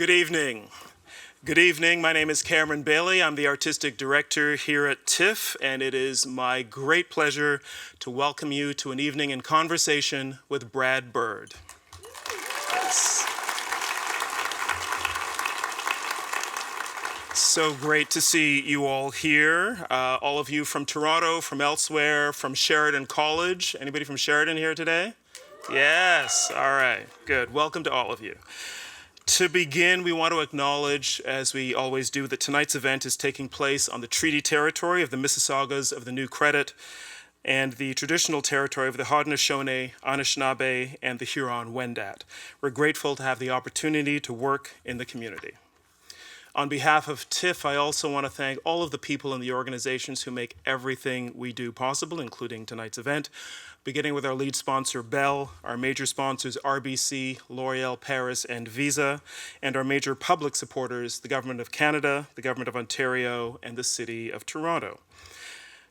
Good evening. Good evening. My name is Cameron Bailey. I'm the artistic director here at TIFF, and it is my great pleasure to welcome you to an evening in conversation with Brad Bird. Yes. So great to see you all here. All of you from Toronto, from elsewhere, from Sheridan College. Anybody from Sheridan here today? Yes. All right. Good. Welcome to all of you. To begin, we want to acknowledge, as we always do, that tonight's event is taking place on the treaty territory of the Mississaugas of the New Credit and the traditional territory of the Haudenosaunee, Anishinaabe, and the Huron-Wendat. We're grateful to have the opportunity to work in the community. On behalf of TIFF, I also want to thank all of the people in the organizations who make everything we do possible, including tonight's event, beginning with our lead sponsor, Bell, our major sponsors, RBC, L'Oreal, Paris, and Visa, and our major public supporters, the Government of Canada, the Government of Ontario, and the City of Toronto.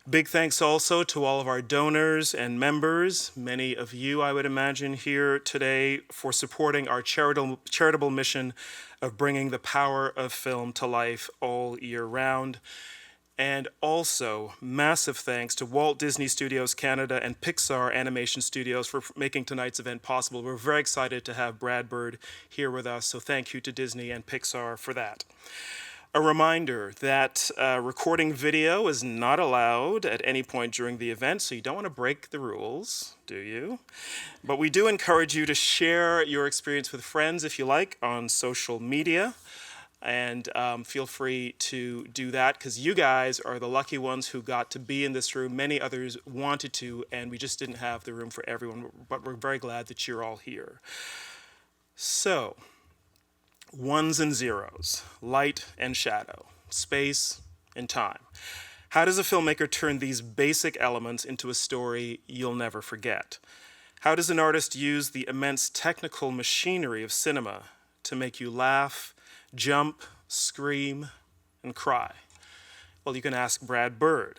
Big thanks also to all of our donors and members, many of you, I would imagine, here today, for supporting our charitable mission of bringing the power of film to life all year round. And also, massive thanks to Walt Disney Studios Canada and Pixar Animation Studios for making tonight's event possible. We're very excited to have Brad Bird here with us, so thank you to Disney and Pixar for that. A reminder that recording video is not allowed at any point during the event, so you don't want to break the rules, do you? But we do encourage you to share your experience with friends, if you like, on social media. And feel free to do that, because you guys are the lucky ones who got to be in this room. Many others wanted to, and we just didn't have the room for everyone, but we're very glad that you're all here. So, ones and zeros, light and shadow, space and time. How does a filmmaker turn these basic elements into a story you'll never forget? How does an artist use the immense technical machinery of cinema to make you laugh, jump, scream, and cry? Well, you can ask Brad Bird.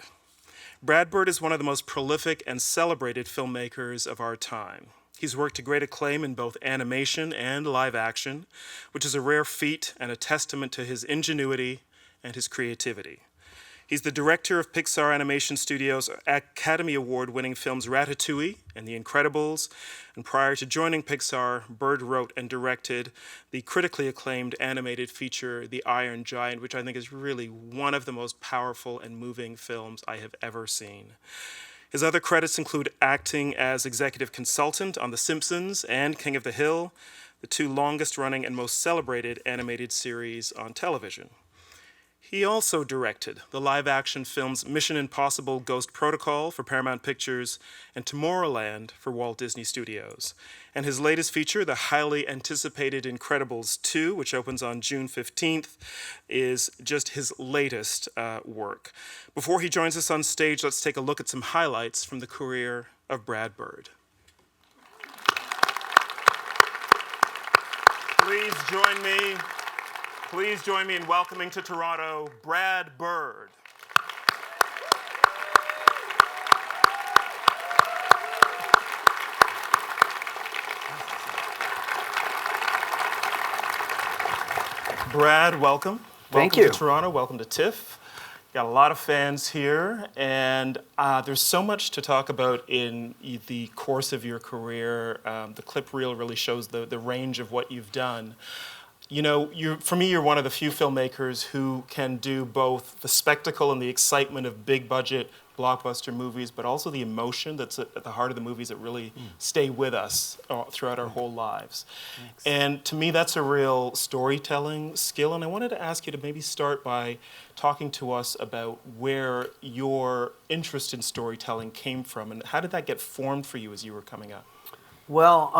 Brad Bird is one of the most prolific and celebrated filmmakers of our time. He's worked to great acclaim in both animation and live action, which is a rare feat and a testament to his ingenuity and his creativity. He's the director of Pixar Animation Studios' Academy Award-winning films Ratatouille and The Incredibles, and prior to joining Pixar, Bird wrote and directed the critically acclaimed animated feature The Iron Giant, which I think is really one of the most powerful and moving films I have ever seen. His other credits include acting as executive consultant on The Simpsons and King of the Hill, the two longest-running and most celebrated animated series on television. He also directed the live-action films Mission Impossible: Ghost Protocol for Paramount Pictures and Tomorrowland for Walt Disney Studios. And his latest feature, the highly anticipated Incredibles 2, which opens on June 15th, is just his latest work. Before he joins us on stage, let's take a look at some highlights from the career of Brad Bird. Please join me in welcoming to Toronto, Brad Bird. Brad, welcome. Thank you. Welcome to Toronto, welcome to TIFF. Got a lot of fans here, and there's so much to talk about in the course of your career. The clip reel really shows the range of what you've done. You know, for me, you're one of the few filmmakers who can do both the spectacle and the excitement of big-budget blockbuster movies, but also the emotion that's at the heart of the movies that really stay with us throughout our whole lives. Thanks. And to me, that's a real storytelling skill, and I wanted to ask you to maybe start by talking to us about where your interest in storytelling came from, and how did that get formed for you as you were coming up? Well,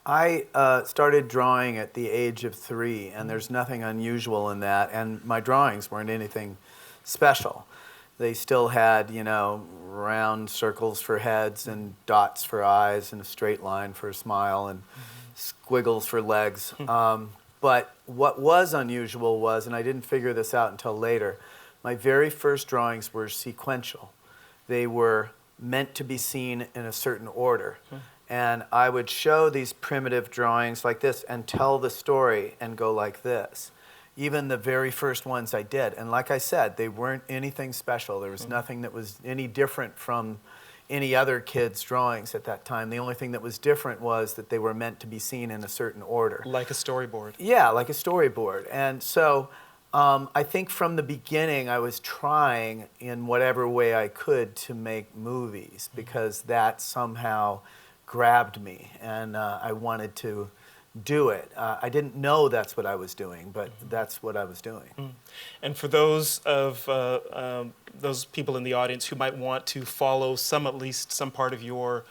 I started drawing at the age of 3, and there's nothing unusual in that, and my drawings weren't anything special. They still had, you know, round circles for heads and dots for eyes and a straight line for a smile and squiggles for legs. But what was unusual was, and I didn't figure this out until later, my very first drawings were sequential. They were meant to be seen in a certain order. And I would show these primitive drawings like this and tell the story and go like this. Even the very first ones I did. And like I said, they weren't anything special. There was nothing that was any different from any other kid's drawings at that time. The only thing that was different was that they were meant to be seen in a certain order. Like a storyboard. Yeah, like a storyboard. And so I think from the beginning I was trying in whatever way I could to make movies because that somehow grabbed me and I wanted to do it. I didn't know that's what I was doing, but that's what I was doing. And for those of those people in the audience who might want to follow at least some part of your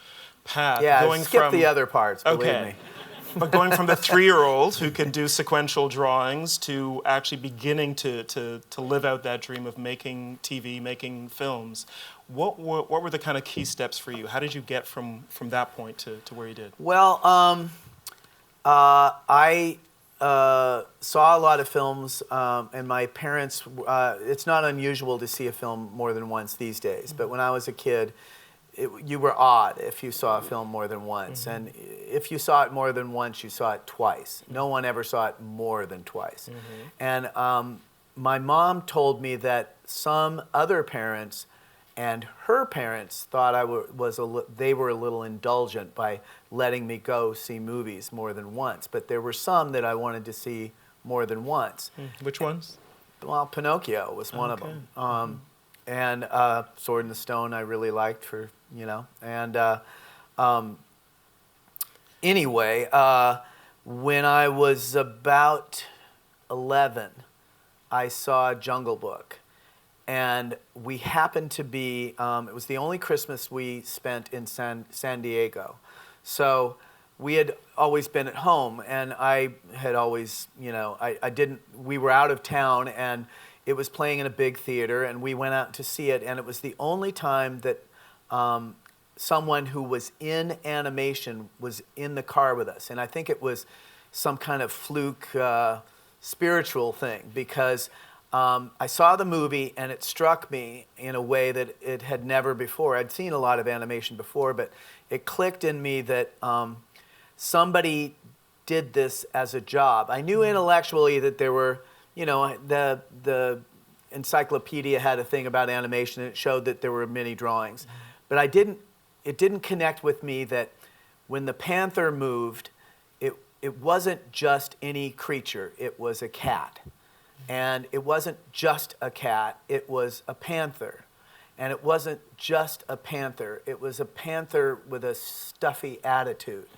path, yeah, skip the other parts, believe me. But going from the 3-year-old who can do sequential drawings to actually beginning to live out that dream of making TV, making films, what were the kind of key steps for you? How did you get from that point to where you did? Well, I saw a lot of films, and my parents, it's not unusual to see a film more than once these days, but when I was a kid, you were odd if you saw a film more than once. And if you saw it more than once, you saw it twice. No one ever saw it more than twice. And my mom told me that some other parents and her parents thought they were a little indulgent by letting me go see movies more than once. But there were some that I wanted to see more than once. Which ones? Well, Pinocchio was one of them. And Sword in the Stone I really liked for, And anyway, when I was about 11, I saw Jungle Book. And we happened to be, it was the only Christmas we spent in San Diego. So we had always been at home, and I had always, we were out of town, and it was playing in a big theater, and we went out to see it, and it was the only time that someone who was in animation was in the car with us. And I think it was some kind of fluke spiritual thing, because I saw the movie, and it struck me in a way that it had never before. I'd seen a lot of animation before, but it clicked in me that somebody did this as a job. I knew intellectually that there were, the encyclopedia had a thing about animation, and it showed that there were many drawings. But it didn't connect with me that when the panther moved, it wasn't just any creature, it was a cat. And it wasn't just a cat, it was a panther. And it wasn't just a panther, it was a panther with a stuffy attitude.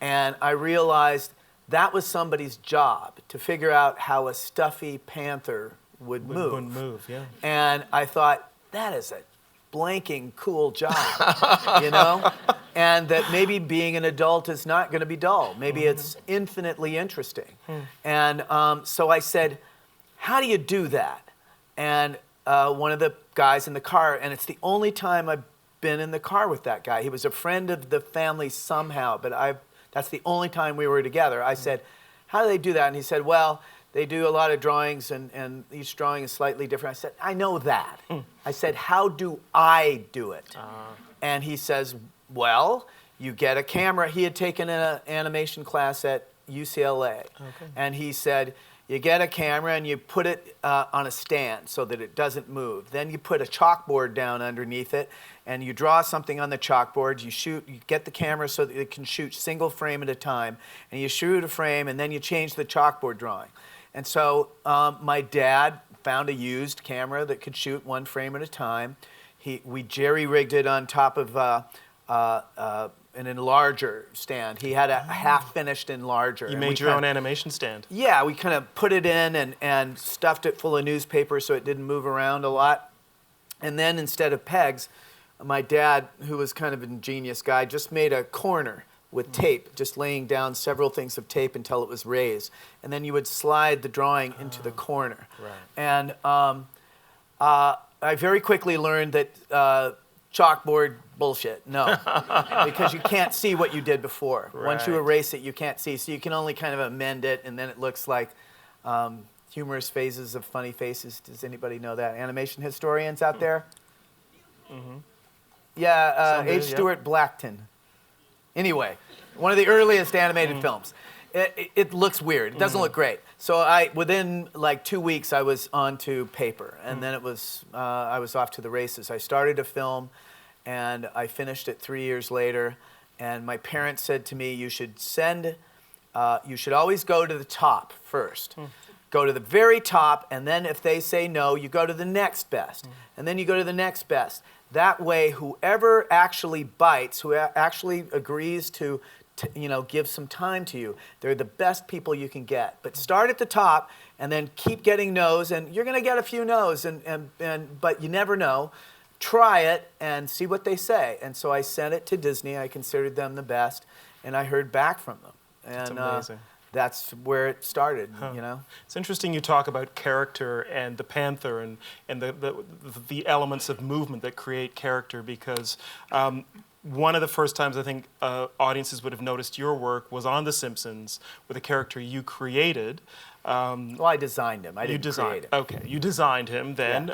And I realized that was somebody's job, to figure out how a stuffy panther would move. Would move, yeah. And I thought, that is a blanking cool job, And that maybe being an adult is not going to be dull. Maybe it's infinitely interesting. And so I said, how do you do that? And one of the guys in the car, and it's the only time I've been in the car with that guy. He was a friend of the family somehow, but that's the only time we were together. I said, how do they do that? And he said, well, they do a lot of drawings, and each drawing is slightly different. I said, I know that. I said, how do I do it? And he says, well, you get a camera. He had taken an animation class at UCLA. And he said, you get a camera and you put it on a stand so that it doesn't move. Then you put a chalkboard down underneath it, and you draw something on the chalkboard. You get the camera so that it can shoot single frame at a time, and you shoot a frame, and then you change the chalkboard drawing. And so my dad found a used camera that could shoot one frame at a time. We jerry-rigged it on top of an enlarger stand. He had a half-finished enlarger. You made your own animation stand. Yeah, we kind of put it in and stuffed it full of newspaper so it didn't move around a lot. And then instead of pegs, my dad, who was kind of an ingenious guy, just made a corner with tape, just laying down several things of tape until it was raised. And then you would slide the drawing into the corner. Right. And I very quickly learned that chalkboard bullshit, no, because you can't see what you did before. Right. Once you erase it, you can't see, so you can only kind of amend it, and then it looks like humorous phases of funny faces. Does anybody know that? Animation historians out there? Yeah, H. Stuart Blackton. Anyway, one of the earliest animated films. It looks weird. It doesn't look great. So within like 2 weeks, I was onto paper, and then I was off to the races. I started a film, and I finished it 3 years later. And my parents said to me, you should always go to the top first. Go to the very top, and then if they say no, you go to the next best, and then you go to the next best. That way, whoever actually bites, who actually agrees to give some time to you, they're the best people you can get. But start at the top, and then keep getting no's, and you're going to get a few no's, but you never know. Try it and see what they say. And so I sent it to Disney. I considered them the best, and I heard back from them. And that's amazing. That's where it started, It's interesting you talk about character and the panther and the elements of movement that create character, because one of the first times I think audiences would have noticed your work was on The Simpsons with a character you created. Well, I designed him. I didn't create him. Okay, you designed him then,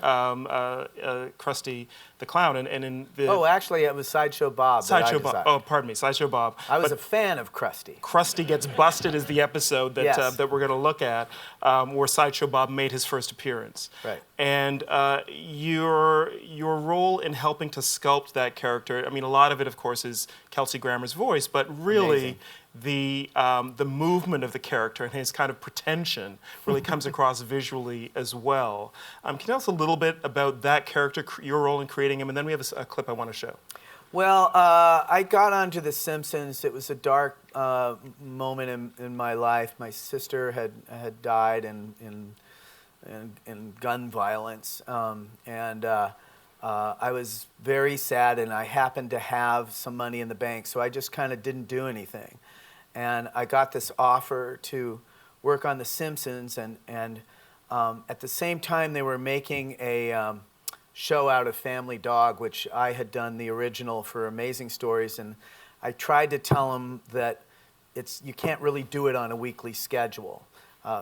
Crusty the Clown, and in the... Oh, actually, it was Sideshow Bob that I Sideshow designed. Bob. Oh, pardon me, Sideshow Bob. I was a fan of Crusty. Crusty Gets Busted is the episode that Yes. that we're going to look at, where Sideshow Bob made his first appearance. Right. And your role in helping to sculpt that character, I mean, a lot of it, of course, is Kelsey Grammer's voice, but really the movement of the character and his kind of pretension really comes across visually as well. Can you tell us a little bit about that character, your role in creating him, and then we have a clip I want to show. Well, I got onto The Simpsons. It was a dark moment in my life. My sister had died in gun violence, and I was very sad, and I happened to have some money in the bank, so I just kind of didn't do anything. And I got this offer to work on The Simpsons, and at the same time they were making a show out of Family Dog, which I had done the original for Amazing Stories, and I tried to tell them that you can't really do it on a weekly schedule.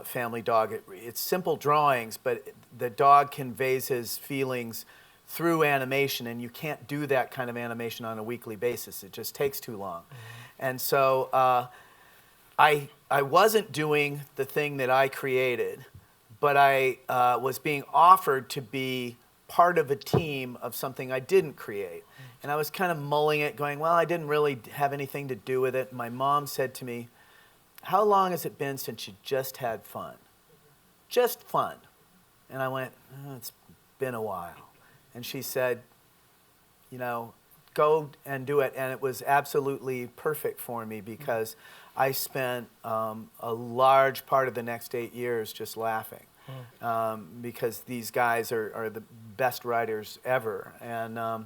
Family Dog, it's simple drawings, but the dog conveys his feelings through animation, and you can't do that kind of animation on a weekly basis. It just takes too long. And so I wasn't doing the thing that I created, but I was being offered to be part of a team of something I didn't create. And I was kind of mulling it, going, well, I didn't really have anything to do with it. My mom said to me, how long has it been since you just had fun? Just fun. And I went, oh, it's been a while. And she said, go and do it. And it was absolutely perfect for me, because I spent a large part of the next 8 years just laughing. Because these guys are the best writers ever. And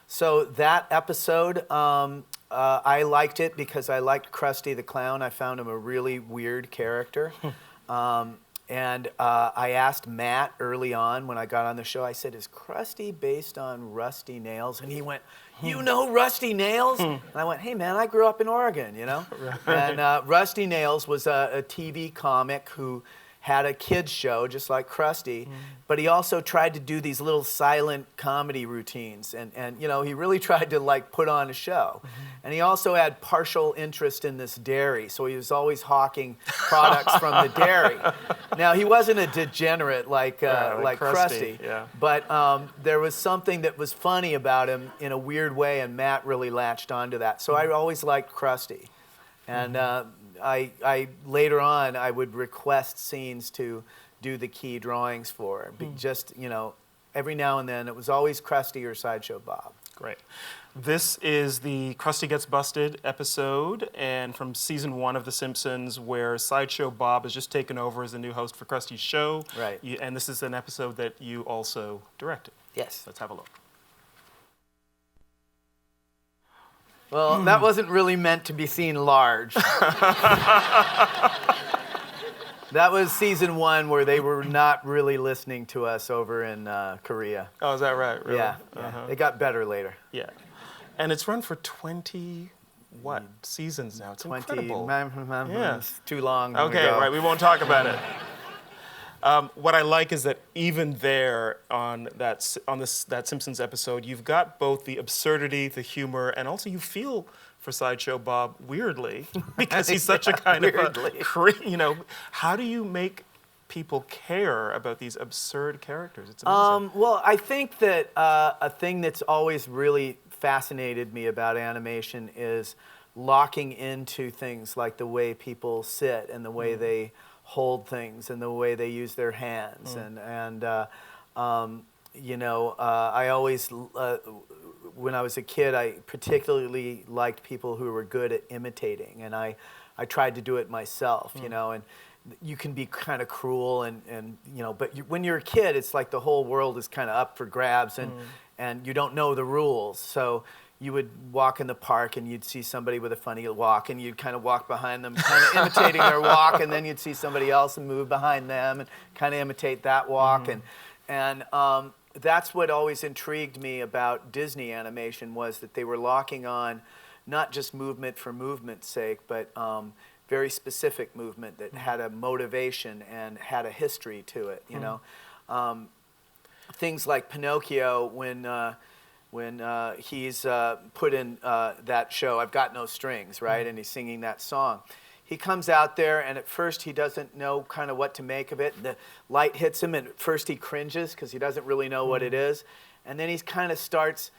so that episode, I liked it because I liked Crusty the Clown. I found him a really weird character. And I asked Matt early on when I got on the show, I said, is Crusty based on Rusty Nails? And he went, you know Rusty Nails? And I went, hey man, I grew up in Oregon, Right. And Rusty Nails was a TV comic who had a kids show just like Crusty, but he also tried to do these little silent comedy routines, and he really tried to like put on a show. And he also had partial interest in this dairy, so he was always hawking products from the dairy. Now he wasn't a degenerate like Crusty, but there was something that was funny about him in a weird way, and Matt really latched onto that. So I always liked Crusty, and I later on I would request scenes to do the key drawings for. Just every now and then it was always Crusty or Sideshow Bob. Great. This is the Crusty Gets Busted episode, and from season 1 of The Simpsons, where Sideshow Bob has just taken over as the new host for Krusty's show. Right. And this is an episode that you also directed. Yes. Let's have a look. Well, that wasn't really meant to be seen large. That was season 1 where they were not really listening to us over in Korea. Oh, is that right? Really? Yeah. It got better later. Yeah. And it's run for 20 seasons now. It's incredible. Yeah. It's too long. Okay, right. We won't talk about it. What I like is that even there on that Simpsons episode, you've got both the absurdity, the humor, and also you feel for Sideshow Bob weirdly, because he's such a kind of a, how do you make people care about these absurd characters? It's amazing. Well, I think that a thing that's always really fascinated me about animation is locking into things like the way people sit and the way they hold things and the way they use their hands. I always, when I was a kid, I particularly liked people who were good at imitating, and I tried to do it myself, and you can be kind of cruel but when you're a kid, it's like the whole world is kind of up for grabs and you don't know the rules. So you would walk in the park and you'd see somebody with a funny walk and you'd kind of walk behind them, kind of imitating their walk, and then you'd see somebody else and move behind them and kind of imitate that walk. And that's what always intrigued me about Disney animation, was that they were locking on not just movement for movement's sake, but very specific movement that had a motivation and had a history to it. Things like Pinocchio, when he's put in that show, I've Got No Strings, right? And he's singing that song. He comes out there, and at first he doesn't know kind of what to make of it. The light hits him, and at first he cringes because he doesn't really know what it is. And then he kind of starts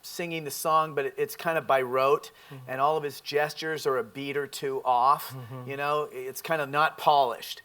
singing the song, but it's kind of by rote, and all of his gestures are a beat or two off. It's kind of not polished.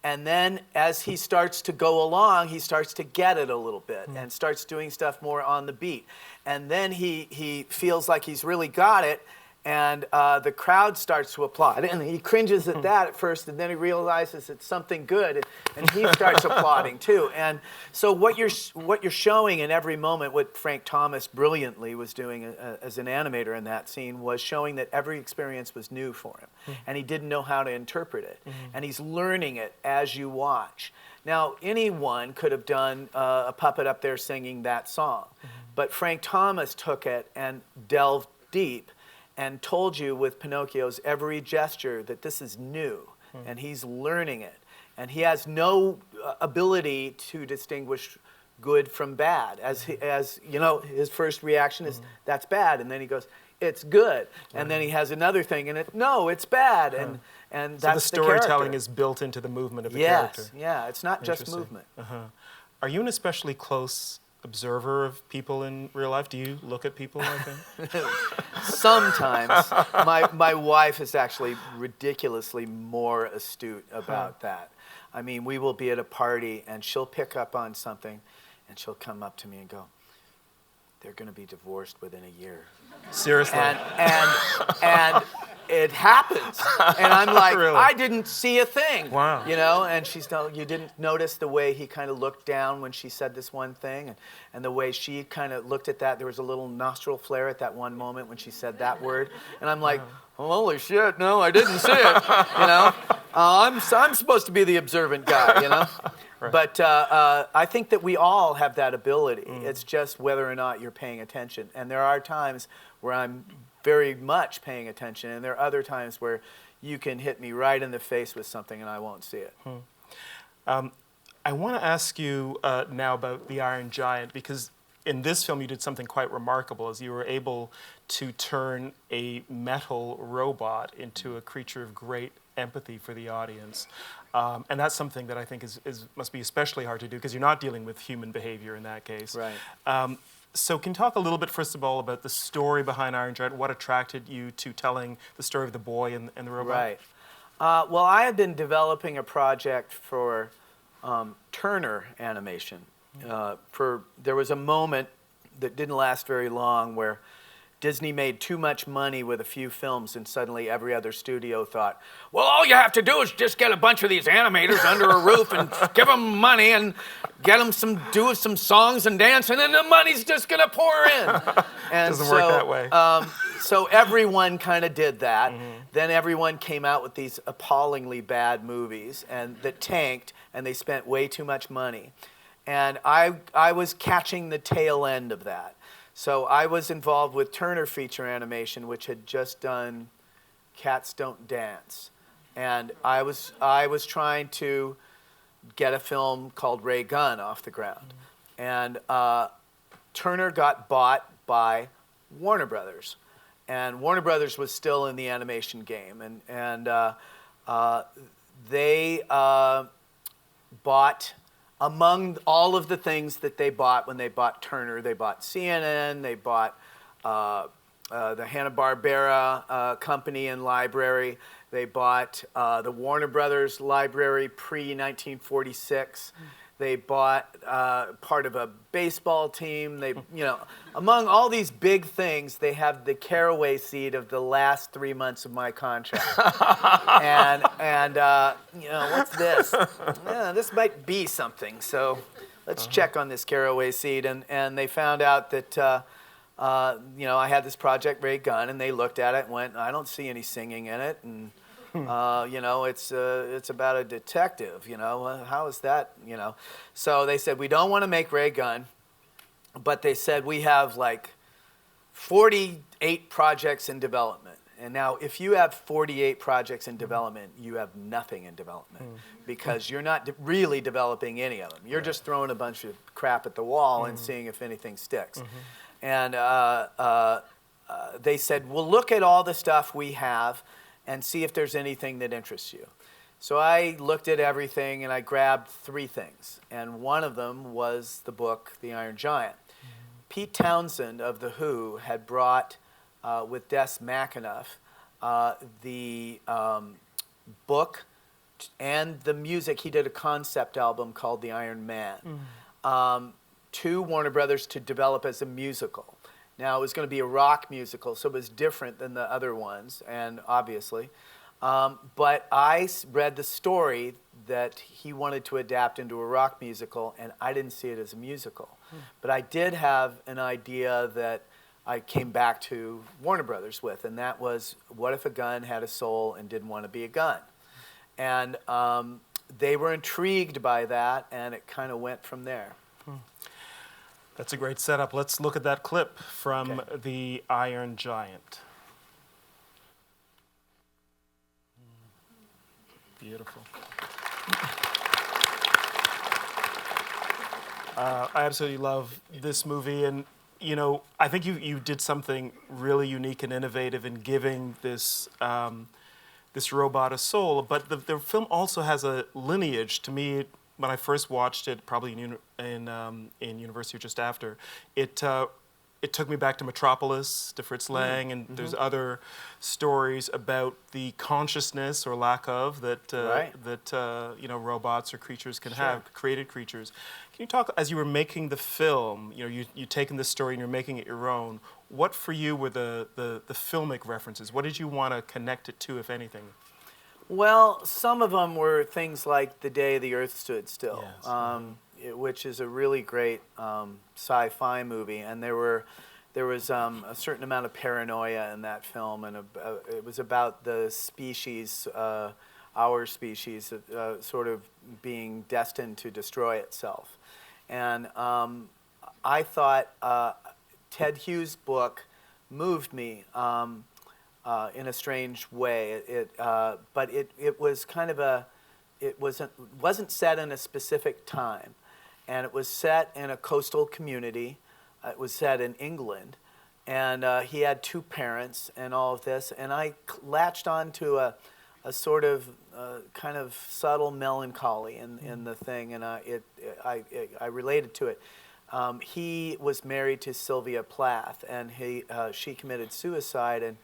And then as he starts to go along, he starts to get it a little bit and starts doing stuff more on the beat. And then he feels like he's really got it, and the crowd starts to applaud. And he cringes at that at first, and then he realizes it's something good, and he starts applauding too. And so what you're showing in every moment, what Frank Thomas brilliantly was doing as an animator in that scene, was showing that every experience was new for him, and he didn't know how to interpret it. And he's learning it as you watch. Now, anyone could have done a puppet up there singing that song, but Frank Thomas took it and delved deep and told you with Pinocchio's every gesture that this is new, and he's learning it. And he has no ability to distinguish good from bad. As his first reaction is, that's bad, and then he goes, it's good. And then he has another thing, and no, it's bad. And that's so the storytelling character. Is built into the movement of the character. Yes, yeah, it's not just movement. Are you an especially close observer of people in real life? Do you look at people like that? Sometimes. My wife is actually ridiculously more astute about that. I mean, we will be at a party and she'll pick up on something and she'll come up to me and go, they're going to be divorced within a year. Seriously? And it happens. And I'm like, Really? I didn't see a thing. Wow. And she's telling, you didn't notice the way he kind of looked down when she said this one thing, and the way she kind of looked at that. There was a little nostril flare at that one moment when she said that word. And I'm like, holy shit, no, I didn't see it. I'm supposed to be the observant guy, Right. But I think that we all have that ability. It's just whether or not you're paying attention. And there are times where I'm very much paying attention, and there are other times where you can hit me right in the face with something and I won't see it. I want to ask you now about The Iron Giant, because in this film you did something quite remarkable, as you were able to turn a metal robot into a creature of great empathy for the audience. And that's something that I think must be especially hard to do, because you're not dealing with human behavior in that case. Right. So can you talk a little bit, first of all, about the story behind Iron Giant? What attracted you to telling the story of the boy and the robot? Right. Well, I had been developing a project for Turner Animation. There was a moment that didn't last very long where Disney made too much money with a few films, and suddenly every other studio thought, well, all you have to do is just get a bunch of these animators under a roof and give them money and get them do some songs and dance, and then the money's just going to pour in. And doesn't work that way. So everyone kind of did that. Then everyone came out with these appallingly bad movies and that tanked, and they spent way too much money. And I was catching the tail end of that. So I was involved with Turner Feature Animation, which had just done Cats Don't Dance. And I was trying to get a film called Ray Gun off the ground. And Turner got bought by Warner Brothers. and Warner Brothers was still in the animation game, and they bought, among all of the things that they bought when they bought Turner, they bought CNN, they bought the Hanna-Barbera company and library, they bought the Warner Brothers library pre-1946. They bought part of a baseball team. They, among all these big things, they have the caraway seed of the last 3 months of my contract. and what's this? Yeah, this might be something. So let's check on this caraway seed. And they found out that, I had this project, Ray Gunn, and they looked at it and went, I don't see any singing in it. And it's about a detective, how is that, So they said, we don't want to make Ray Gunn, but they said, we have like 48 projects in development. And now if you have 48 projects in development, you have nothing in development because you're not really developing any of them. You're just throwing a bunch of crap at the wall and seeing if anything sticks. And they said, well, look at all the stuff we have and see if there's anything that interests you. So I looked at everything and I grabbed 3 things. And one of them was the book, The Iron Giant. Pete Townsend of The Who had brought, with Des McAnuff, the book and the music. He did a concept album called The Iron Man to Warner Brothers to develop as a musical. Now, it was going to be a rock musical, so it was different than the other ones, and obviously. But I read the story that he wanted to adapt into a rock musical, and I didn't see it as a musical. But I did have an idea that I came back to Warner Brothers with, and that was, what if a gun had a soul and didn't want to be a gun? And they were intrigued by that, and it kind of went from there. That's a great setup. Let's look at that clip from The Iron Giant. Beautiful. I absolutely love this movie, and I think you did something really unique and innovative in giving this this robot a soul. But the film also has a lineage. To me, when I first watched it, probably in university or just after, it took me back to Metropolis, to Fritz Lang, and there's other stories about the consciousness or lack of that robots or creatures can have, created creatures. Can you talk, as you were making the film, you taken this story and you're making it your own. What for you were the filmic references? What did you want to connect it to, if anything? Well, some of them were things like The Day the Earth Stood Still, which is a really great sci-fi movie, and there was a certain amount of paranoia in that film, and it was about the species, our species, sort of being destined to destroy itself. And I thought Ted Hughes' book moved me in a strange way. But it was kind of it wasn't set in a specific time, and it was set in a coastal community. It was set in England, and he had 2 parents and all of this, and I latched on to a sort of kind of subtle melancholy in the thing, and I related to it. He was married to Sylvia Plath, and she committed suicide,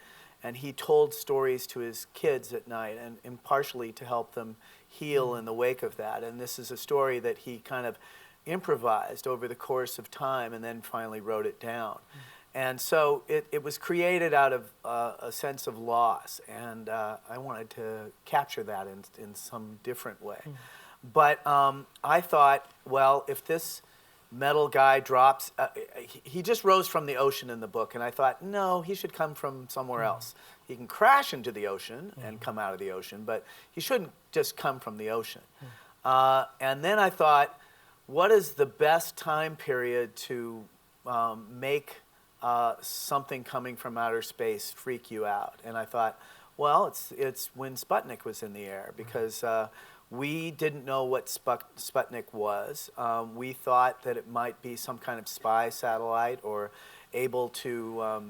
and he told stories to his kids at night, and partially to help them heal in the wake of that. And this is a story that he kind of improvised over the course of time and then finally wrote it down. And so it was created out of a sense of loss, and I wanted to capture that in some different way. But I thought, well, if this metal guy drops, he just rose from the ocean in the book, and I thought, no, he should come from somewhere else. He can crash into the ocean and come out of the ocean, but he shouldn't just come from the ocean. And then I thought, what is the best time period to make something coming from outer space freak you out? And I thought, well, it's when Sputnik was in the air, because we didn't know what Sputnik was. We thought that it might be some kind of spy satellite or able to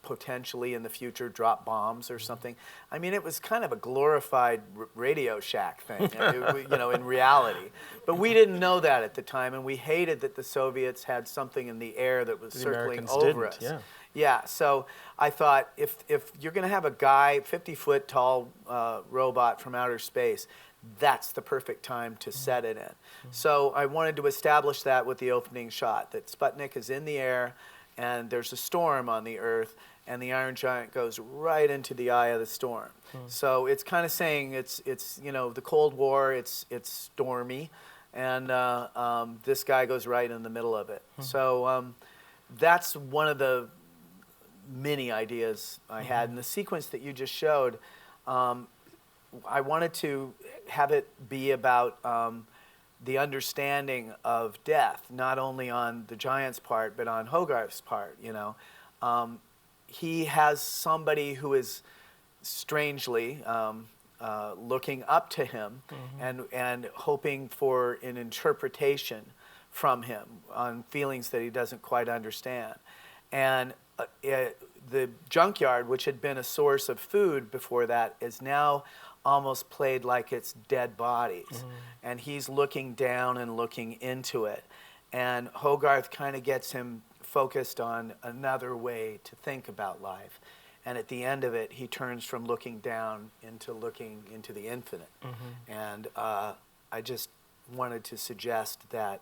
potentially in the future drop bombs or something. I mean, it was kind of a glorified Radio Shack thing, in reality. But we didn't know that at the time, and we hated that the Soviets had something in the air that was circling over us. Yeah. Yeah, so I thought if you're going to have a guy, 50-foot tall robot from outer space, that's the perfect time to set it in. So I wanted to establish that with the opening shot, that Sputnik is in the air and there's a storm on the Earth and the Iron Giant goes right into the eye of the storm. So it's kind of saying it's the Cold War, it's stormy, and this guy goes right in the middle of it. So that's one of the many ideas I had. And the sequence that you just showed, I wanted to have it be about the understanding of death, not only on the giant's part, but on Hogarth's part, He has somebody who is strangely looking up to him and hoping for an interpretation from him on feelings that he doesn't quite understand. And the junkyard, which had been a source of food before that, is now almost played like it's dead bodies. And he's looking down and looking into it. And Hogarth kind of gets him focused on another way to think about life. And at the end of it, he turns from looking down into looking into the infinite. And I just wanted to suggest that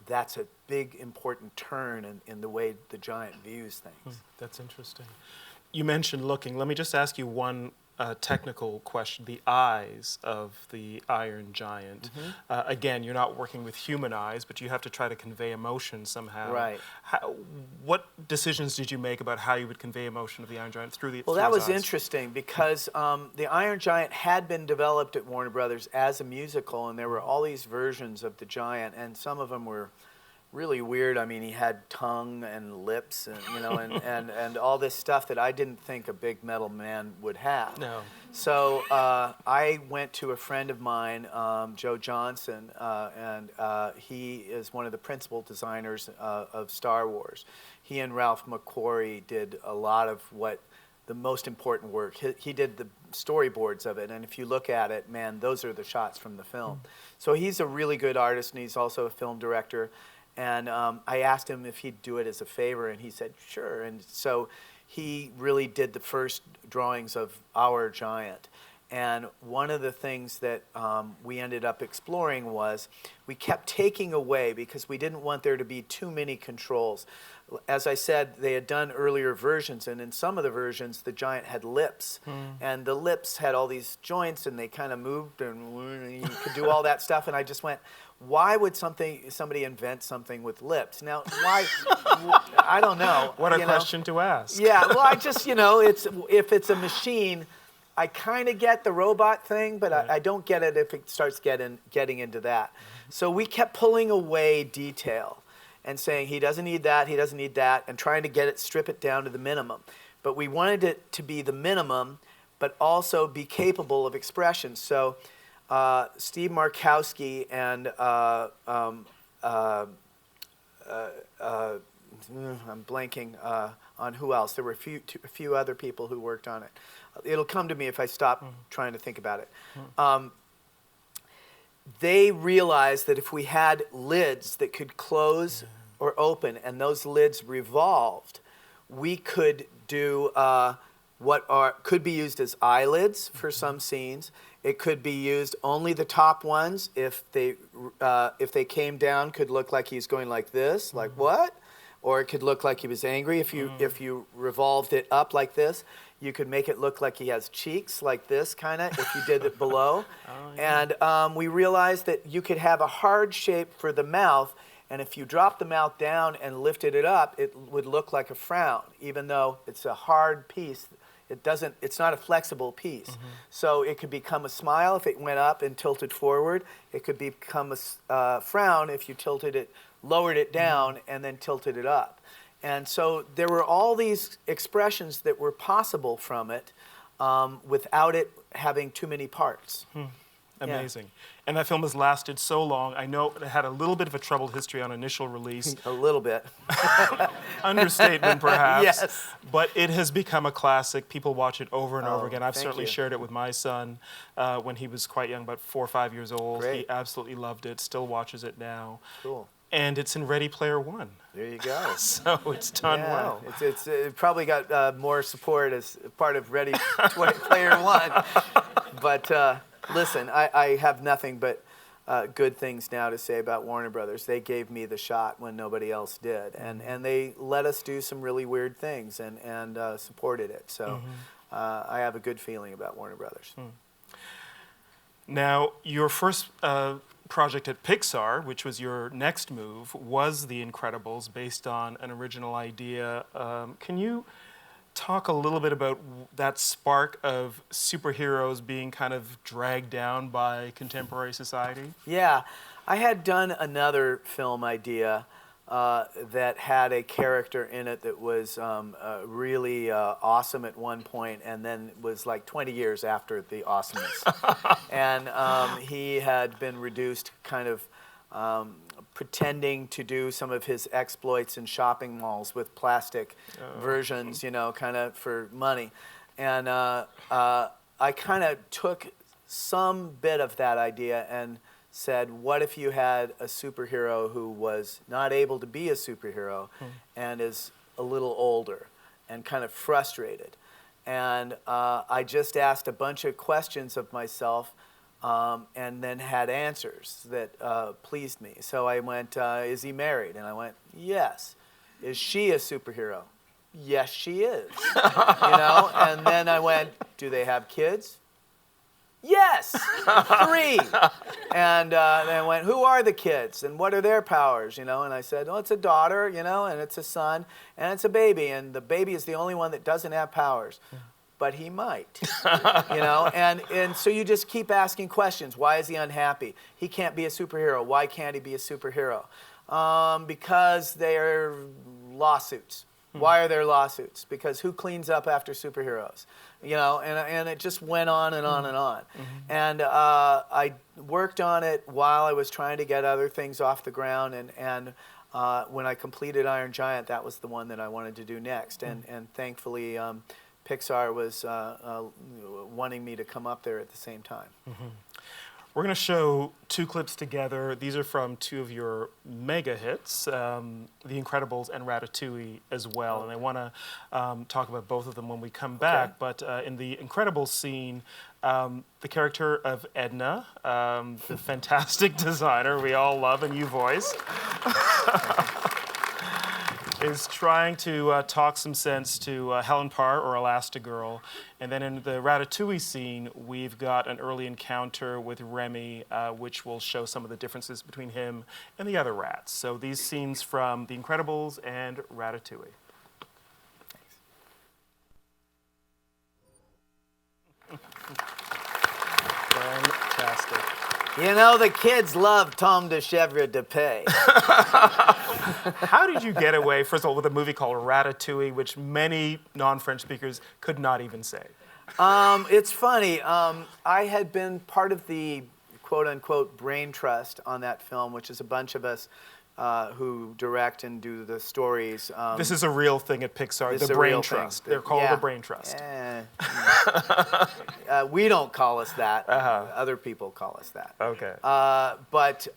that's a big, important turn in the way the giant views things. That's interesting. You mentioned looking. Let me just ask you one technical question. The eyes of the Iron Giant. Again, you're not working with human eyes, but you have to try to convey emotion somehow. Right. What decisions did you make about how you would convey emotion of the Iron Giant through the Well, through that his was eyes? interesting because the Iron Giant had been developed at Warner Brothers as a musical, and there were all these versions of the Giant, and some of them were really weird. I mean, he had tongue and lips, and and all this stuff that I didn't think a big metal man would have. No. So I went to a friend of mine, Joe Johnson, and he is one of the principal designers of Star Wars. He and Ralph McQuarrie did a lot of the most important work. He did the storyboards of it, and if you look at it, man, those are the shots from the film. So he's a really good artist, and he's also a film director. And I asked him if he'd do it as a favor, and he said, sure. And so he really did the first drawings of our giant. And one of the things that we ended up exploring was we kept taking away, because we didn't want there to be too many controls. As I said, they had done earlier versions, and in some of the versions, the giant had lips. And the lips had all these joints, and they kind of moved, and you could do all that stuff. And I just went, why would somebody invent something with lips? Now, why? I don't know. What a question to ask. Yeah, well, I just, if it's a machine, I kind of get the robot thing, but I don't get it if it starts getting into that. So we kept pulling away detail and saying, he doesn't need that, he doesn't need that, and trying to strip it down to the minimum. But we wanted it to be the minimum, but also be capable of expression. So Steve Markowski and I'm blanking on who else. There were a few other people who worked on it. It'll come to me if I stop trying to think about it. They realized that if we had lids that could close or open, and those lids revolved, we could do could be used as eyelids for some scenes. It could be used only the top ones. If they came down, could look like he's going like this, like what? Or it could look like he was angry. If you revolved it up like this, you could make it look like he has cheeks like this, kind of, if you did it below. And we realized that you could have a hard shape for the mouth, and if you dropped the mouth down and lifted it up, it would look like a frown, even though it's a hard piece. It's not a flexible piece. So it could become a smile if it went up and tilted forward. It could become a frown if you lowered it down and then tilted it up. And so there were all these expressions that were possible from it without it having too many parts. Amazing. And that film has lasted so long. I know it had a little bit of a troubled history on initial release. A little bit. Understatement, perhaps. Yes. But it has become a classic. People watch it over and over again. I've thank certainly you. shared it with my son when he was quite young, about 4 or 5 years old. Great. He absolutely loved it, still watches it now. Cool. And it's in Ready Player One. There you go. So it's done Yeah, well. it probably got more support as part of Ready Player One. But listen, I have nothing but good things now to say about Warner Brothers. They gave me the shot when nobody else did, and they let us do some really weird things and supported it. So I have a good feeling about Warner Brothers. Now, your first project at Pixar, which was your next move, was The Incredibles, based on an original idea. Can you talk a little bit about that spark of superheroes being kind of dragged down by contemporary society? Yeah, I had done another film idea that had a character in it that was really awesome at one point, and then was like 20 years after the awesomeness. And he had been reduced kind of pretending to do some of his exploits in shopping malls with plastic versions, you know, kind of for money. And I kind of took some bit of that idea and said, what if you had a superhero who was not able to be a superhero and is a little older and kind of frustrated? And I just asked a bunch of questions of myself and then had answers that pleased me. So I went, is he married? And I went, yes. Is she a superhero? Yes, she is. You know? And then I went, do they have kids? Yes, 3. And then I went, who are the kids and what are their powers, you know? And I said, well, it's a daughter, you know, and it's a son, and it's a baby, and the baby is the only one that doesn't have powers. But he might, you know? And so you just keep asking questions. Why is he unhappy? He can't be a superhero. Why can't he be a superhero? Because they're lawsuits. Why are there lawsuits? Because who cleans up after superheroes? You know, and it just went on and on and on. And I worked on it while I was trying to get other things off the ground. And when I completed Iron Giant, that was the one that I wanted to do next. And thankfully, Pixar was wanting me to come up there at the same time. We're going to show 2 clips together. These are from 2 of your mega hits, The Incredibles and Ratatouille as well. And I want to talk about both of them when we come back. But in the Incredibles scene, the character of Edna, the fantastic designer we all love and you voice, is trying to talk some sense to Helen Parr, or Elastigirl. And then in the Ratatouille scene, we've got an early encounter with Remy, which will show some of the differences between him and the other rats. So these scenes from The Incredibles and Ratatouille. Fantastic. You know, the kids love Tom de Chèvre de Pay. How did you get away, first of all, with a movie called Ratatouille, which many non-French speakers could not even say? It's funny. I had been part of the quote-unquote brain trust on that film, which is a bunch of us who direct and do the stories. This is a real thing at Pixar, the Brain Trust. They're called the Brain Trust. We don't call us that. Other people call us that. Okay. But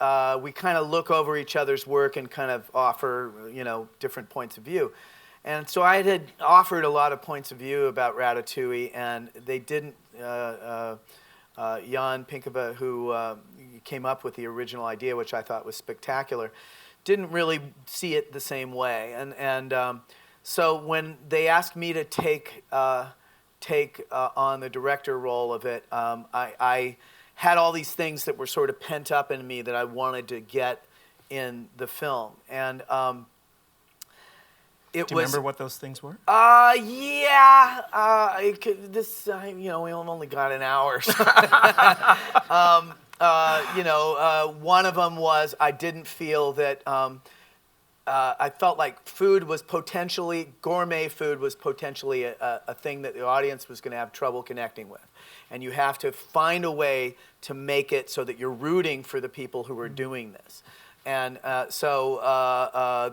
we kind of look over each other's work and kind of offer, you know, different points of view. And so I had offered a lot of points of view about Ratatouille, and they didn't. Jan Pinkava, who came up with the original idea, which I thought was spectacular, didn't really see it the same way. And so when they asked me to take on the director role of it, I had all these things that were sort of pent up in me that I wanted to get in the film. And Do you remember what those things were? Yeah. You know, we only got an hour. So. You know, one of them was I didn't feel that I felt like gourmet food was potentially a thing that the audience was going to have trouble connecting with. And you have to find a way to make it so that you're rooting for the people who are doing this. And so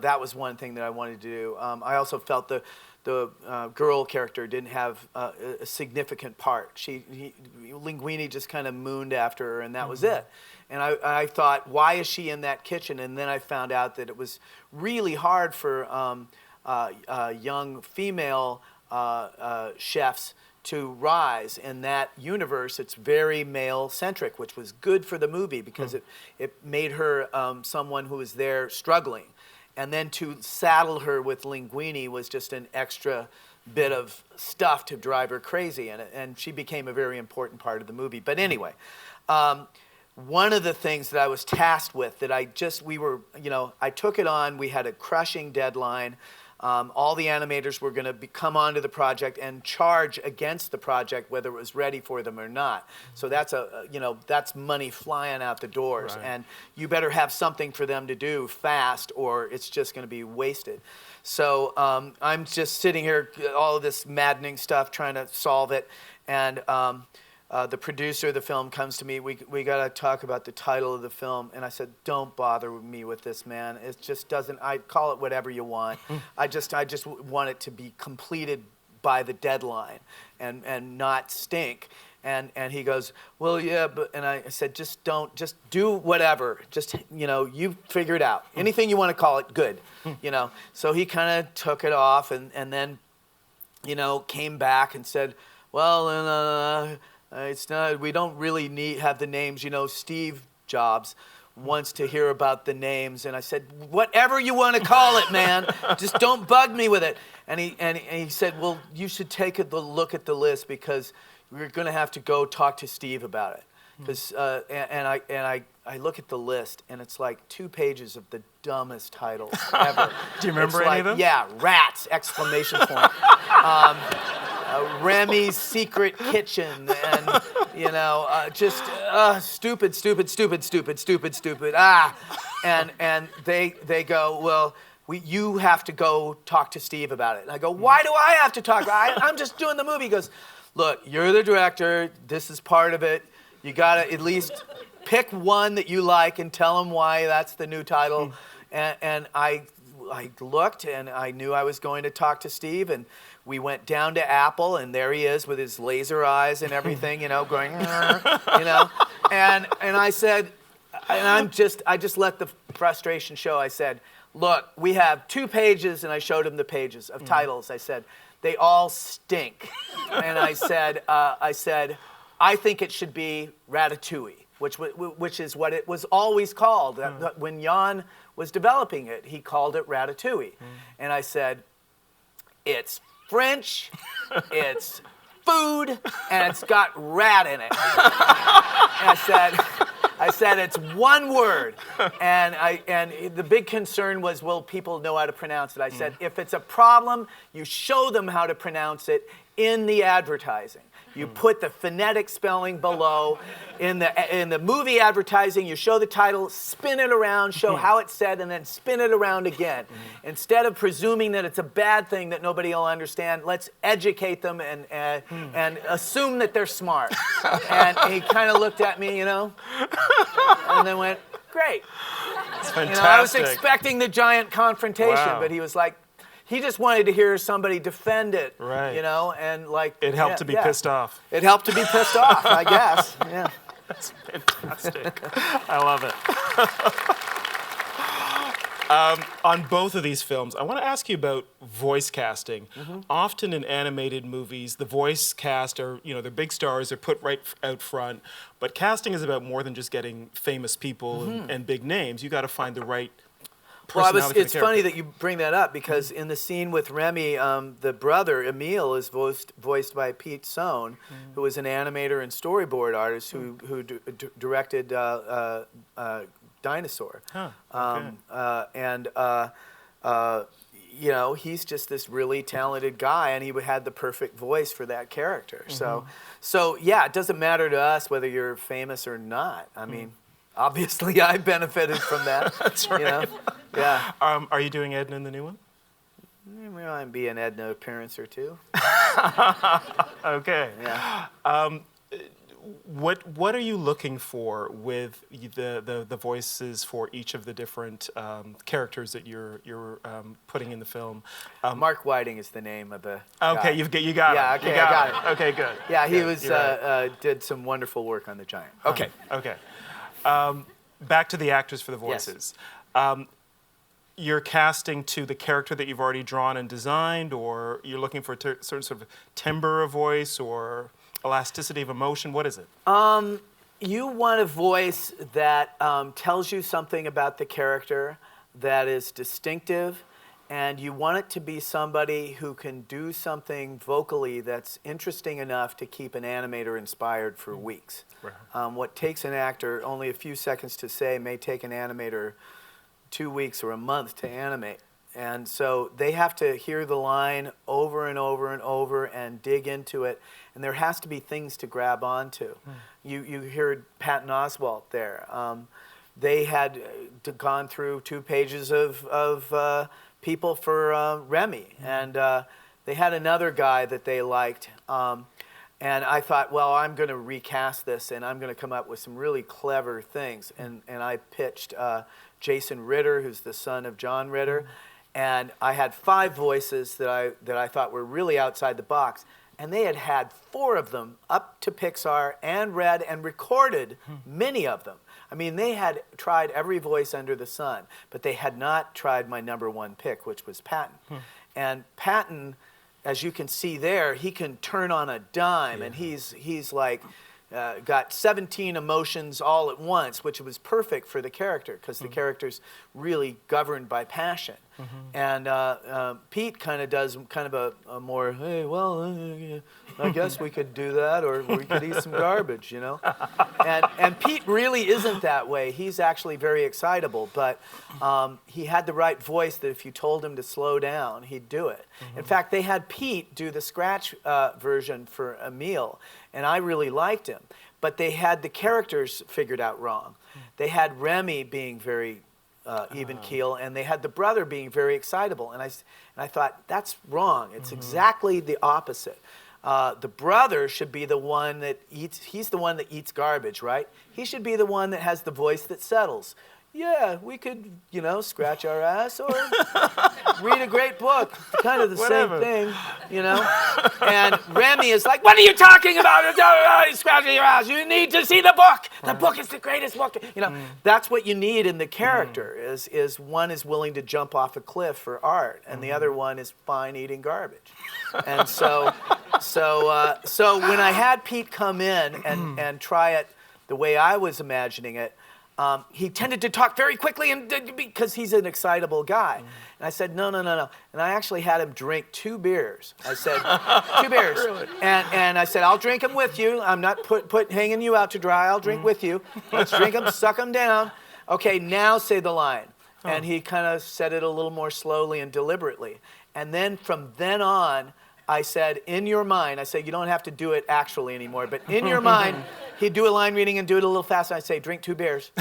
that was one thing that I wanted to do. I also felt the girl character didn't have a significant part. Linguini just kind of mooned after her, and that was it. And I thought, why is she in that kitchen? And then I found out that it was really hard for young female chefs to rise in that universe. It's very male-centric, which was good for the movie because it made her someone who was there struggling. And then to saddle her with Linguini was just an extra bit of stuff to drive her crazy. And she became a very important part of the movie. But anyway, one of the things that I was tasked with that I took it on. We had a crushing deadline. All the animators were going to come onto the project and charge against the project, whether it was ready for them or not. So that's that's money flying out the doors, Right. and you better have something for them to do fast, or it's just going to be wasted. So I'm just sitting here, all of this maddening stuff, trying to solve it, and the producer of the film comes to me. We got to talk about the title of the film. And I said, don't bother me with this, man. It just doesn't, I call it whatever you want. I just want it to be completed by the deadline and not stink. And he goes, well, yeah, but, and I said, just do whatever. Just, you figure it out. Anything you want to call it, good. So he kind of took it off and then, came back and said, well, it's not. We don't really have the names. Steve Jobs wants to hear about the names, and I said, whatever you want to call it, man. Just don't bug me with it. And he said, well, you should take a look at the list because we're going to have to go talk to Steve about it. Because I look at the list, and it's like 2 pages of the dumbest titles ever. Do you remember any of them? Yeah, Rats! Exclamation point. Remy's Secret Kitchen, and just stupid. And they go, well, you have to go talk to Steve about it. And I go, why do I have to talk? I'm just doing the movie. He goes, look, you're the director. This is part of it. You gotta at least pick one that you like and tell him why that's the new title. And I looked, and I knew I was going to talk to Steve, and we went down to Apple, and there he is with his laser eyes and everything, going, and I said, and I just let the frustration show. I said, look, we have 2 pages, and I showed him the pages of titles. I said, they all stink, and I said, I think it should be Ratatouille, which is what it was always called. When Jan was developing it, he called it Ratatouille. And I said, it's French, it's food, and it's got rat in it. And I said it's one word. And the big concern was, will people know how to pronounce it? I said, if it's a problem, you show them how to pronounce it in the advertising. You put the phonetic spelling below. In the movie advertising, you show the title, spin it around, show how it's said, and then spin it around again. Instead of presuming that it's a bad thing that nobody will understand, let's educate them and assume that they're smart. And he kind of looked at me, and then went, great. It's fantastic. I was expecting the giant confrontation, Wow. but he was like, he just wanted to hear somebody defend it, Right. and like... It helped to be pissed off. It helped to be pissed off, I guess, yeah. That's fantastic. I love it. On both of these films, I want to ask you about voice casting. Often in animated movies, the voice cast are, they're big stars, they're put right out front, but casting is about more than just getting famous people and big names. You got to find the right personality for the it's funny character. that you bring that up because in the scene with Remy, the brother, Emile, is voiced by Pete Sohn, who was an animator and storyboard artist who directed Dinosaur. He's just this really talented guy, and he had the perfect voice for that character. So yeah, it doesn't matter to us whether you're famous or not. I mean, obviously I benefited from that. That's right. You know? Yeah. Are you doing Edna in the new one? We might be an Edna appearance or two. Okay. Yeah. What are you looking for with the voices for each of the different characters that you're putting in the film? Mark Whiting is the name of the Okay, guy. you got Yeah, it. okay, You got I it. got it. Okay, good. Yeah, he Good, was you're right. did some wonderful work on the giant. Okay. Back to the actors for the voices. You're casting to the character that you've already drawn and designed, or you're looking for a sort of timbre of voice or elasticity of emotion? What is it? You want a voice that tells you something about the character that is distinctive, and you want it to be somebody who can do something vocally that's interesting enough to keep an animator inspired for weeks. Right. What takes an actor only a few seconds to say may take an animator 2 weeks or a month to animate. And so they have to hear the line over and over and over and dig into it. And there has to be things to grab onto. You heard Patton Oswalt there. They had gone through 2 pages of people for Remy. And they had another guy that they liked. And I thought, well, I'm going to recast this, and I'm going to come up with some really clever things. And I pitched Jason Ritter, who's the son of John Ritter. And I had 5 voices that I thought were really outside the box. And they had 4 of them up to Pixar and read and recorded many of them. I mean, they had tried every voice under the sun, but they had not tried my #1 pick, which was Patton. And Patton, as you can see there, he can turn on a dime, and he's like got 17 emotions all at once, which was perfect for the character because the character's really governed by passion. And Pete kind of does kind of a more, hey, well, I guess we could do that, or we could eat some garbage, you know? And Pete really isn't that way. He's actually very excitable, but he had the right voice that if you told him to slow down, he'd do it. In fact, they had Pete do the scratch version for Emil, and I really liked him. But they had the characters figured out wrong. They had Remy being very even keel, and they had the brother being very excitable. And I thought, that's wrong. It's exactly the opposite. The brother should be the one that he's the one that eats garbage, right? He should be the one that has the voice that settles. Yeah, we could, you know, scratch our ass or read a great book. Kind of the same thing, you know? And Remy is like, what are you talking about? Scratching your ass. You need to see the book. The book is the greatest book. You know, that's what you need in the character is one is willing to jump off a cliff for art, and the other one is fine eating garbage. And so when I had Pete come in and try it the way I was imagining it, he tended to talk very quickly and because he's an excitable guy. And I said, no. And I actually had him drink 2 beers. I said, 2 beers. Really? And I said, I'll drink them with you. I'm not hanging you out to dry. I'll drink with you. Let's drink them, suck them down. Okay, now say the line. And he kind of said it a little more slowly and deliberately. And then from then on, I said, in your mind, I said, you don't have to do it actually anymore, but in your mind, he'd do a line reading and do it a little faster. I'd say, drink 2 beers.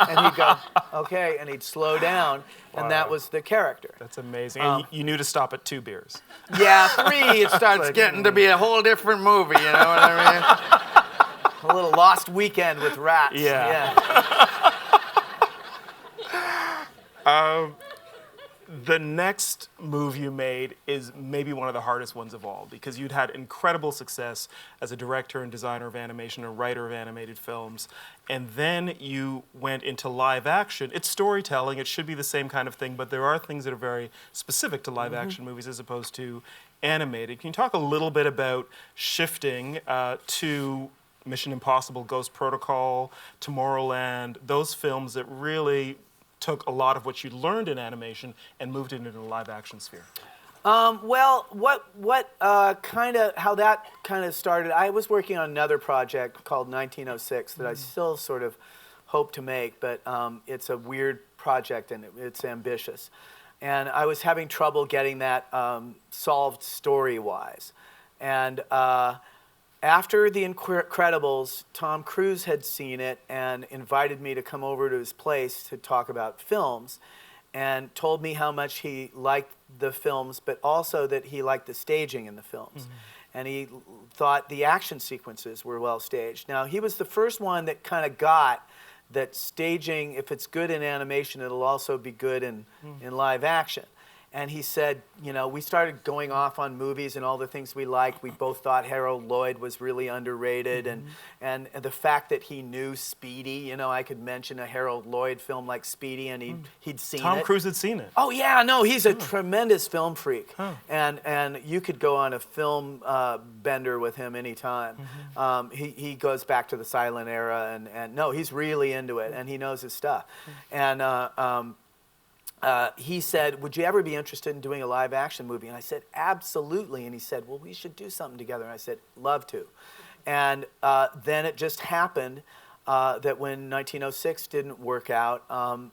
And he'd go, okay, and he'd slow down, and that was the character. That's amazing. And you knew to stop at 2 beers. Yeah, 3, it starts getting to be a whole different movie, you know what I mean? A little Lost Weekend with rats. Yeah. The next move you made is maybe one of the hardest ones of all because you'd had incredible success as a director and designer of animation and writer of animated films. And then you went into live action. It's storytelling. It should be the same kind of thing, but there are things that are very specific to live action movies as opposed to animated. Can you talk a little bit about shifting to Mission Impossible, Ghost Protocol, Tomorrowland, those films that really took a lot of what you learned in animation and moved it into the live action sphere? Well, how that kind of started, I was working on another project called 1906 that I still sort of hope to make, but it's a weird project and it's ambitious. And I was having trouble getting that solved story-wise. And after The Incredibles, Tom Cruise had seen it and invited me to come over to his place to talk about films, and told me how much he liked the films, but also that he liked the staging in the films. And he thought the action sequences were well staged. Now, he was the first one that kind of got that staging, if it's good in animation, it'll also be good in live action. And he said, you know, we started going off on movies and all the things we liked. We both thought Harold Lloyd was really underrated. And the fact that he knew Speedy, you know, I could mention a Harold Lloyd film like Speedy, and he'd seen it. Tom Cruise had seen it. Oh, yeah, no, he's a tremendous film freak. And you could go on a film bender with him anytime. He goes back to the silent era, and no, he's really into it, and he knows his stuff. And he said, would you ever be interested in doing a live action movie? And I said, absolutely. And he said, well, we should do something together. And I said, love to. And then it just happened that when 1906 didn't work out,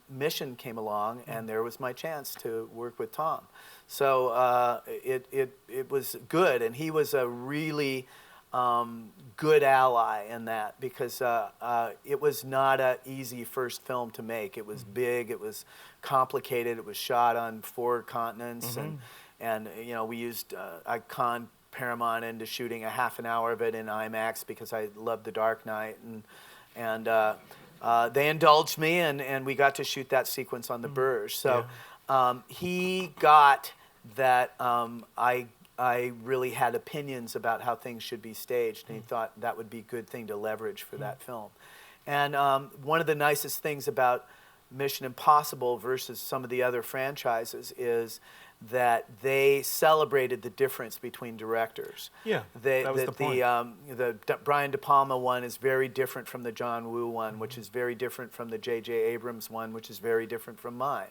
Mission came along, and there was my chance to work with Tom. So it was good, and he was a really good ally in that, because it was not an easy first film to make. It was big, it was complicated, it was shot on 4 continents, and you know, we used I conned Paramount into shooting a half an hour of it in IMAX because I loved The Dark Knight, and they indulged me, and we got to shoot that sequence on the Burj. So he got that I really had opinions about how things should be staged, and he thought that would be a good thing to leverage for that film. And one of the nicest things about Mission Impossible versus some of the other franchises is that they celebrated the difference between directors. Yeah, that was the point. The Brian De Palma one is very different from the John Woo one, which is very different from the J.J. Abrams one, which is very different from mine.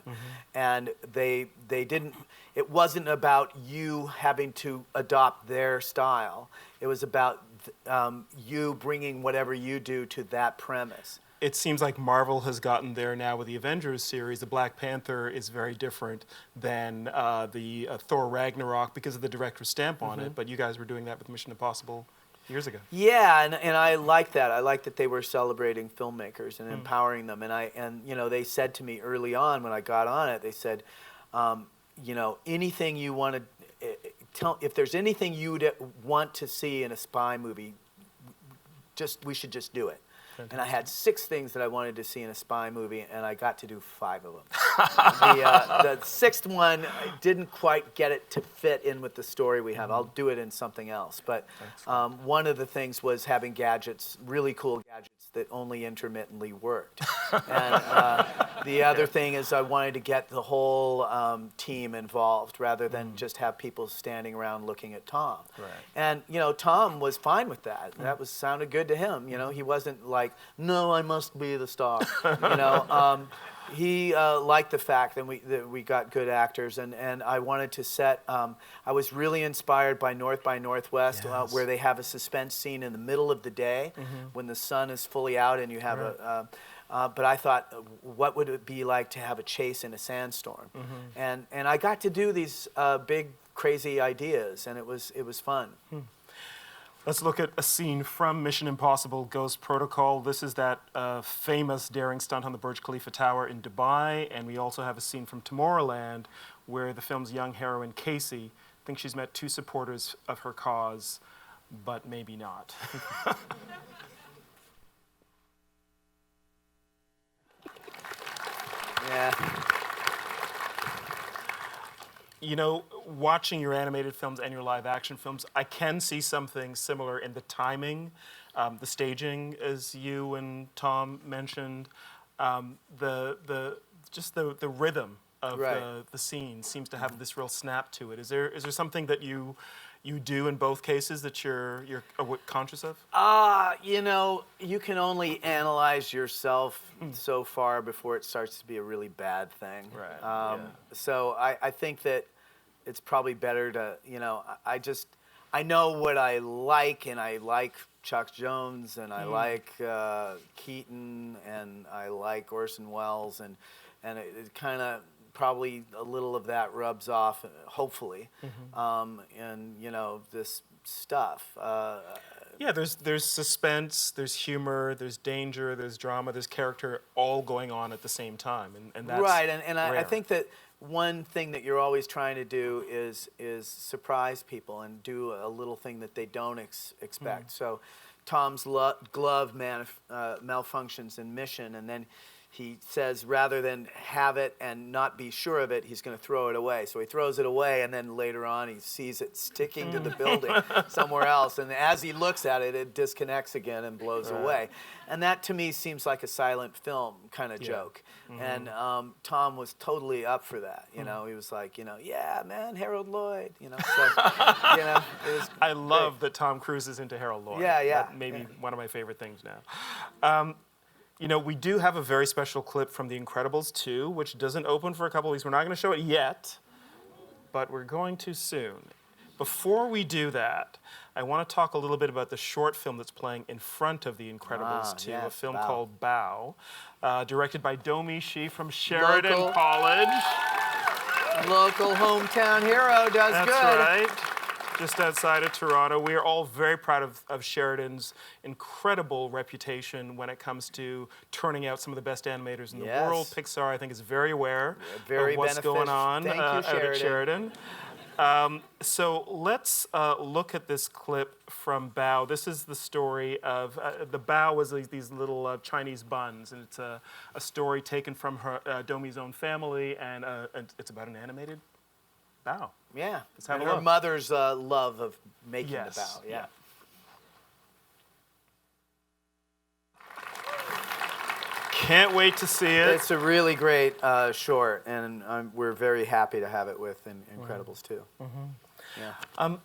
And they didn't, it wasn't about you having to adopt their style. It was about you bringing whatever you do to that premise. It seems like Marvel has gotten there now with the Avengers series. The Black Panther is very different than the Thor Ragnarok because of the director's stamp on it, but you guys were doing that with Mission Impossible years ago. Yeah, and I like that. I like that they were celebrating filmmakers and empowering them. And you know, they said to me early on when I got on it, they said, you know, anything you want to if there's anything you would want to see in a spy movie, we should just do it. And I had 6 things that I wanted to see in a spy movie, and I got to do 5 of them. The 6th one, I didn't quite get it to fit in with the story we have. I'll do it in something else. But one of the things was having gadgets, really cool gadgets that only intermittently worked. And the other thing is I wanted to get the whole team involved rather than just have people standing around looking at Tom. And, you know, Tom was fine with that. That sounded good to him. You know, he wasn't like, no, I must be the star. You know, he liked the fact that we got good actors, and I wanted to set. I was really inspired by North by Northwest, where they have a suspense scene in the middle of the day when the sun is fully out, and you have but I thought, what would it be like to have a chase in a sandstorm? And I got to do these big, crazy ideas, and it was fun. Let's look at a scene from Mission Impossible Ghost Protocol. This is that famous daring stunt on the Burj Khalifa Tower in Dubai, and we also have a scene from Tomorrowland where the film's young heroine, Casey, thinks she's met 2 supporters of her cause, but maybe not. Yeah. You know, watching your animated films and your live action films, I can see something similar in the timing, the staging, as you and Tom mentioned, just the rhythm of the scene seems to have this real snap to it. Is there something that you do in both cases that you're conscious of? You know, you can only analyze yourself so far before it starts to be a really bad thing. So I think that it's probably better to, you know, I know what I like, and I like Chuck Jones, and I like Keaton, and I like Orson Welles, and it kind of probably a little of that rubs off, hopefully, and you know, this stuff. Yeah, there's suspense, there's humor, there's danger, there's drama, there's character all going on at the same time, and that's right. And I rare. think that one thing that you're always trying to do is surprise people and do a little thing that they don't expect. So Tom's glove malfunctions in Mission, and then he says rather than have it and not be sure of it, he's going to throw it away. So he throws it away, and then later on he sees it sticking to the building somewhere else. And as he looks at it, it disconnects again and blows away. And that to me seems like a silent film kind of joke. And Tom was totally up for that. You know, he was like, yeah, man, Harold Lloyd. So, it was I love that Tom Cruise is into Harold Lloyd. Yeah, yeah. That may be one of my favorite things now. We do have a very special clip from The Incredibles 2, which doesn't open for a couple of weeks. We're not going to show it yet, but we're going to soon. Before we do that, I want to talk a little bit about the short film that's playing in front of The Incredibles 2, a film called Bow, directed by Domi Shi from Sheridan College. Local hometown hero does That's good. That's right. Just outside of Toronto. We are all very proud of Sheridan's incredible reputation when it comes to turning out some of the best animators in the world. Pixar, I think, is very aware of what's going on out at Sheridan. So let's look at this clip from Bao. This is the story of, the Bao was these little Chinese buns, and it's a story taken from Domi's own family, and it's about an animated Bao. Yeah, let's have and a look. her mother's love of making the Bao. Yeah. Can't wait to see it. It's a really great short, and we're very happy to have it with Incredibles 2. Yeah.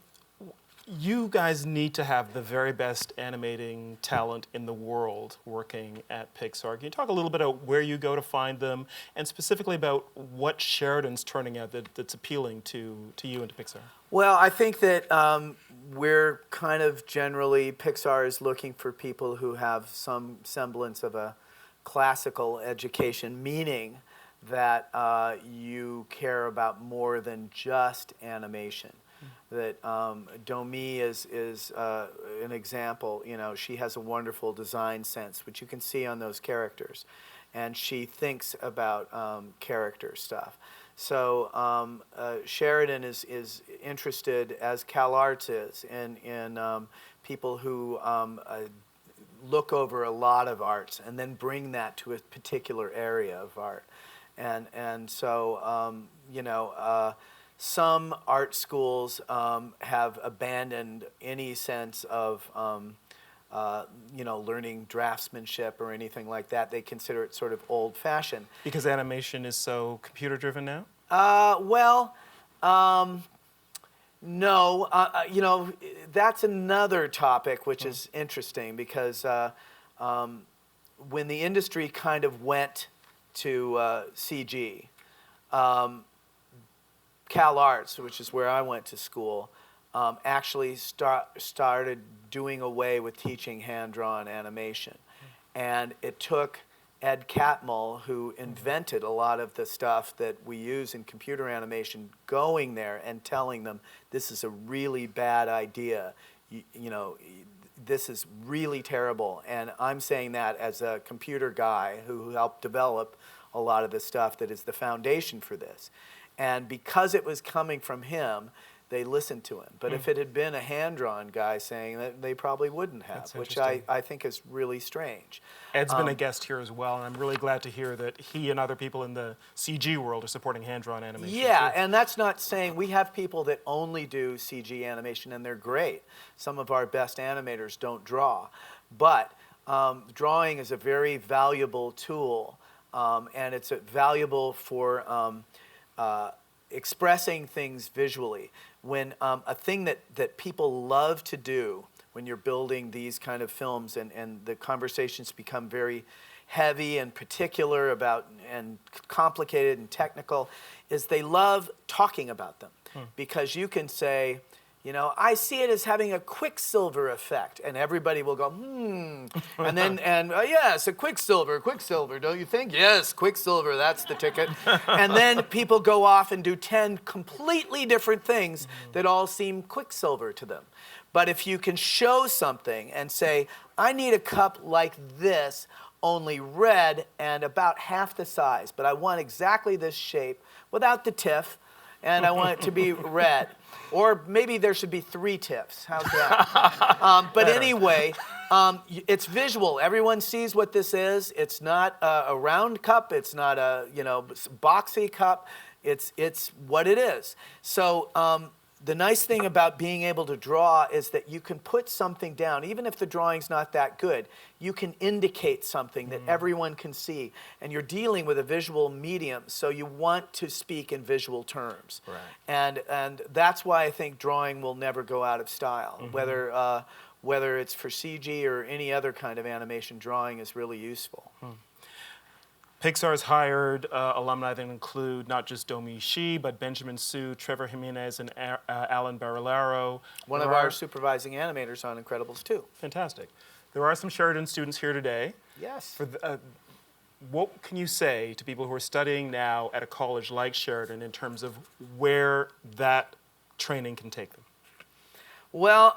You guys need to have the very best animating talent in the world working at Pixar. Can you talk a little bit about where you go to find them, and specifically about what Sheridan's turning out that's appealing to you and to Pixar? Well, I think that we're kind of generally, Pixar is looking for people who have some semblance of a classical education, meaning that you care about more than just animation. That Domi is an example. She has a wonderful design sense, which you can see on those characters, and she thinks about character stuff. So Sheridan is interested, as CalArts is, in people who look over a lot of arts and then bring that to a particular area of art, and so some art schools have abandoned any sense of learning draftsmanship or anything like that. They consider it sort of old-fashioned. Because animation is so computer-driven now? No. That's another topic which is interesting, because when the industry kind of went to CG, CalArts, which is where I went to school, actually started doing away with teaching hand-drawn animation. And it took Ed Catmull, who invented a lot of the stuff that we use in computer animation, going there and telling them, this is a really bad idea. This is really terrible. And I'm saying that as a computer guy who helped develop a lot of the stuff that is the foundation for this. And because it was coming from him, they listened to him. But if it had been a hand-drawn guy saying that, they probably wouldn't have, which I think is really strange. Ed's been a guest here as well, and I'm really glad to hear that he and other people in the CG world are supporting hand-drawn animation. Yeah, and that's not saying, we have people that only do CG animation, and they're great. Some of our best animators don't draw. But drawing is a very valuable tool, and it's valuable for expressing things visually. When a thing that people love to do when you're building these kind of films, and the conversations become very heavy and particular about and complicated and technical, is they love talking about them. Because you can say, I see it as having a Quicksilver effect, and everybody will go, and then, yes, a Quicksilver, don't you think? Yes, Quicksilver, that's the ticket. And then people go off and do 10 completely different things that all seem Quicksilver to them. But if you can show something and say, I need a cup like this, only red and about half the size, but I want exactly this shape without the TIFF, and I want it to be red. Or maybe there should be 3 TIFFs. How's that? But anyway, it's visual. Everyone sees what this is. It's not a round cup. It's not a boxy cup. It's what it is. So the nice thing about being able to draw is that you can put something down. Even if the drawing's not that good, you can indicate something that everyone can see. And you're dealing with a visual medium, so you want to speak in visual terms. Right. And that's why I think drawing will never go out of style. Whether it's for CG or any other kind of animation, drawing is really useful. Pixar has hired alumni that include not just Domi Shi, but Benjamin Su, Trevor Jimenez, and Alan Barillaro. One of our supervising animators on Incredibles 2. Fantastic. There are some Sheridan students here today. Yes. What can you say to people who are studying now at a college like Sheridan in terms of where that training can take them? Well,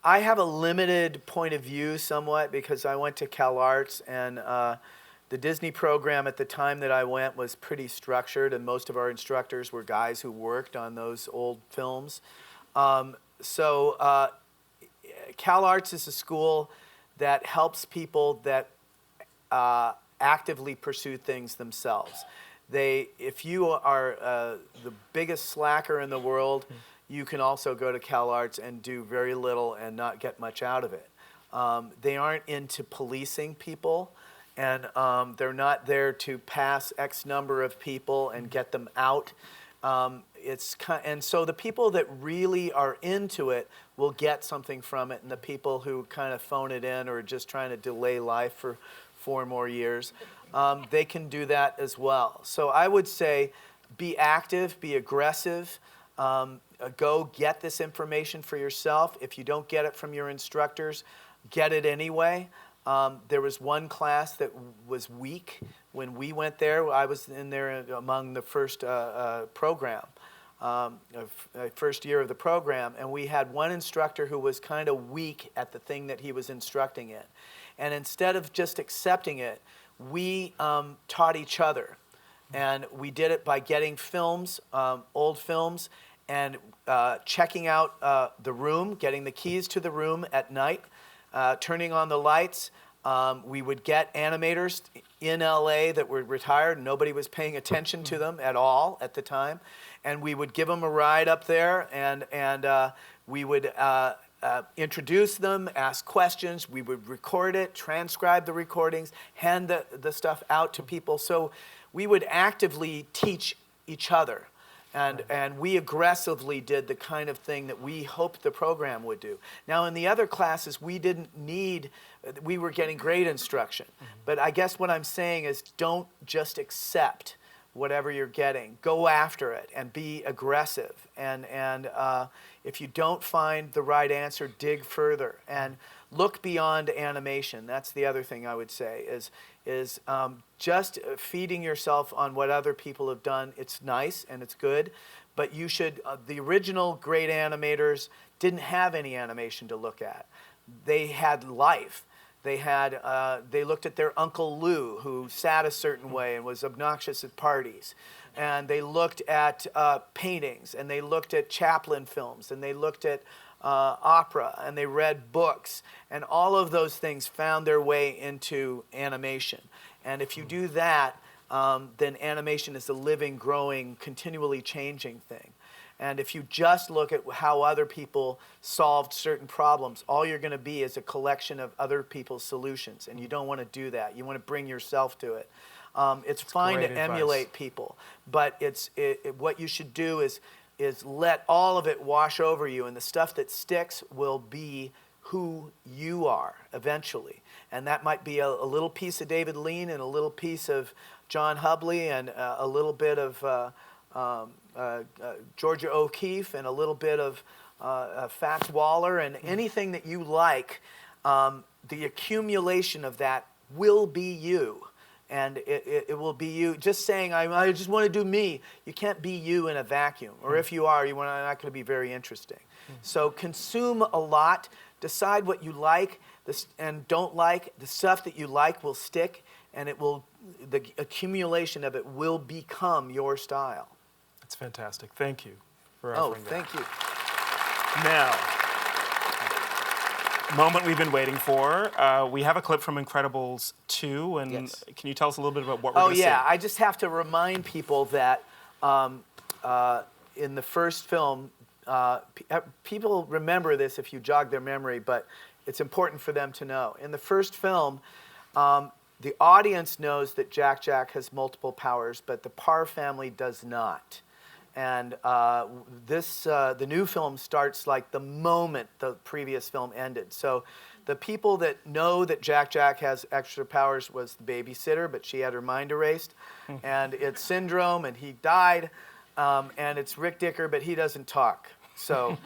I have a limited point of view somewhat because I went to Cal Arts, and the Disney program at the time that I went was pretty structured, and most of our instructors were guys who worked on those old films. So Cal Arts is a school that helps people that actively pursue things themselves. If you are the biggest slacker in the world, you can also go to Cal Arts and do very little and not get much out of it. They aren't into policing people, and they're not there to pass X number of people and get them out. And so the people that really are into it will get something from it, and the people who kind of phone it in or are just trying to delay life for 4 more years, they can do that as well. So I would say be active, be aggressive, go get this information for yourself. If you don't get it from your instructors, get it anyway. There was one class that was weak. When we went there, I was in there among the first program, first year of the program, and we had one instructor who was kind of weak at the thing that he was instructing in. And instead of just accepting it, we taught each other. And we did it by getting films, old films, and checking out the room, getting the keys to the room at night, turning on the lights. We would get animators in LA that were retired. Nobody was paying attention to them at all at the time. And we would give them a ride up there, and we would introduce them, ask questions. We would record it, transcribe the recordings, hand the stuff out to people. So we would actively teach each other. And we aggressively did the kind of thing that we hoped the program would do. Now, in the other classes, we were getting great instruction. But I guess what I'm saying is don't just accept whatever you're getting. Go after it and be aggressive. And if you don't find the right answer, dig further. And look beyond animation. That's the other thing I would say is just feeding yourself on what other people have done. It's nice and it's good, but you should, the original great animators didn't have any animation to look at. They had life. They looked at their Uncle Lou, who sat a certain way and was obnoxious at parties. And they looked at paintings, and they looked at Chaplin films, and they looked at opera, and they read books, and all of those things found their way into animation. And if you do that, then animation is a living, growing, continually changing thing. And if you just look at how other people solved certain problems, all you're going to be is a collection of other people's solutions, and you don't want to do that. You want to bring yourself to it. It's fine to emulate people, but what you should do is let all of it wash over you, and the stuff that sticks will be who you are eventually. And that might be a little piece of David Lean and a little piece of John Hubley and a little bit of Georgia O'Keeffe and a little bit of Fats Waller, and anything that you like, the accumulation of that will be you. And it will be you. Just saying, I just want to do me. You can't be you in a vacuum. Or if you are, you're not going to be very interesting. So consume a lot. Decide what you like and don't like. The stuff that you like will stick, and the accumulation of it will become your style. That's fantastic. Thank you for Oh, offering that. thank you. Now, moment we've been waiting for. We have a clip from Incredibles 2, and Yes. can you tell us a little bit about what we're going to see? Oh, yeah. I just have to remind people that in the first film, people remember this if you jog their memory, but it's important for them to know. In the first film, the audience knows that Jack Jack has multiple powers, but the Parr family does not. And the new film starts like the moment the previous film ended. So the people that know that Jack Jack has extra powers was the babysitter, but she had her mind erased. And it's Syndrome, and he died. And it's Rick Dicker, but he doesn't talk. So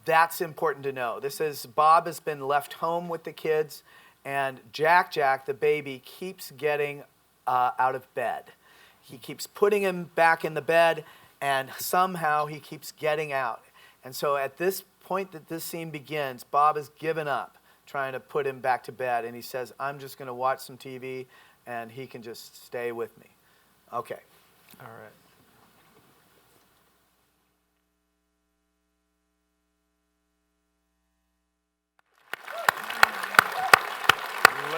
that's important to know. This is Bob has been left home with the kids, and Jack Jack, the baby, keeps getting out of bed. He keeps putting him back in the bed, and somehow he keeps getting out. And so at this point that this scene begins, Bob has given up trying to put him back to bed, and he says, I'm just going to watch some TV, and he can just stay with me. Okay. All right.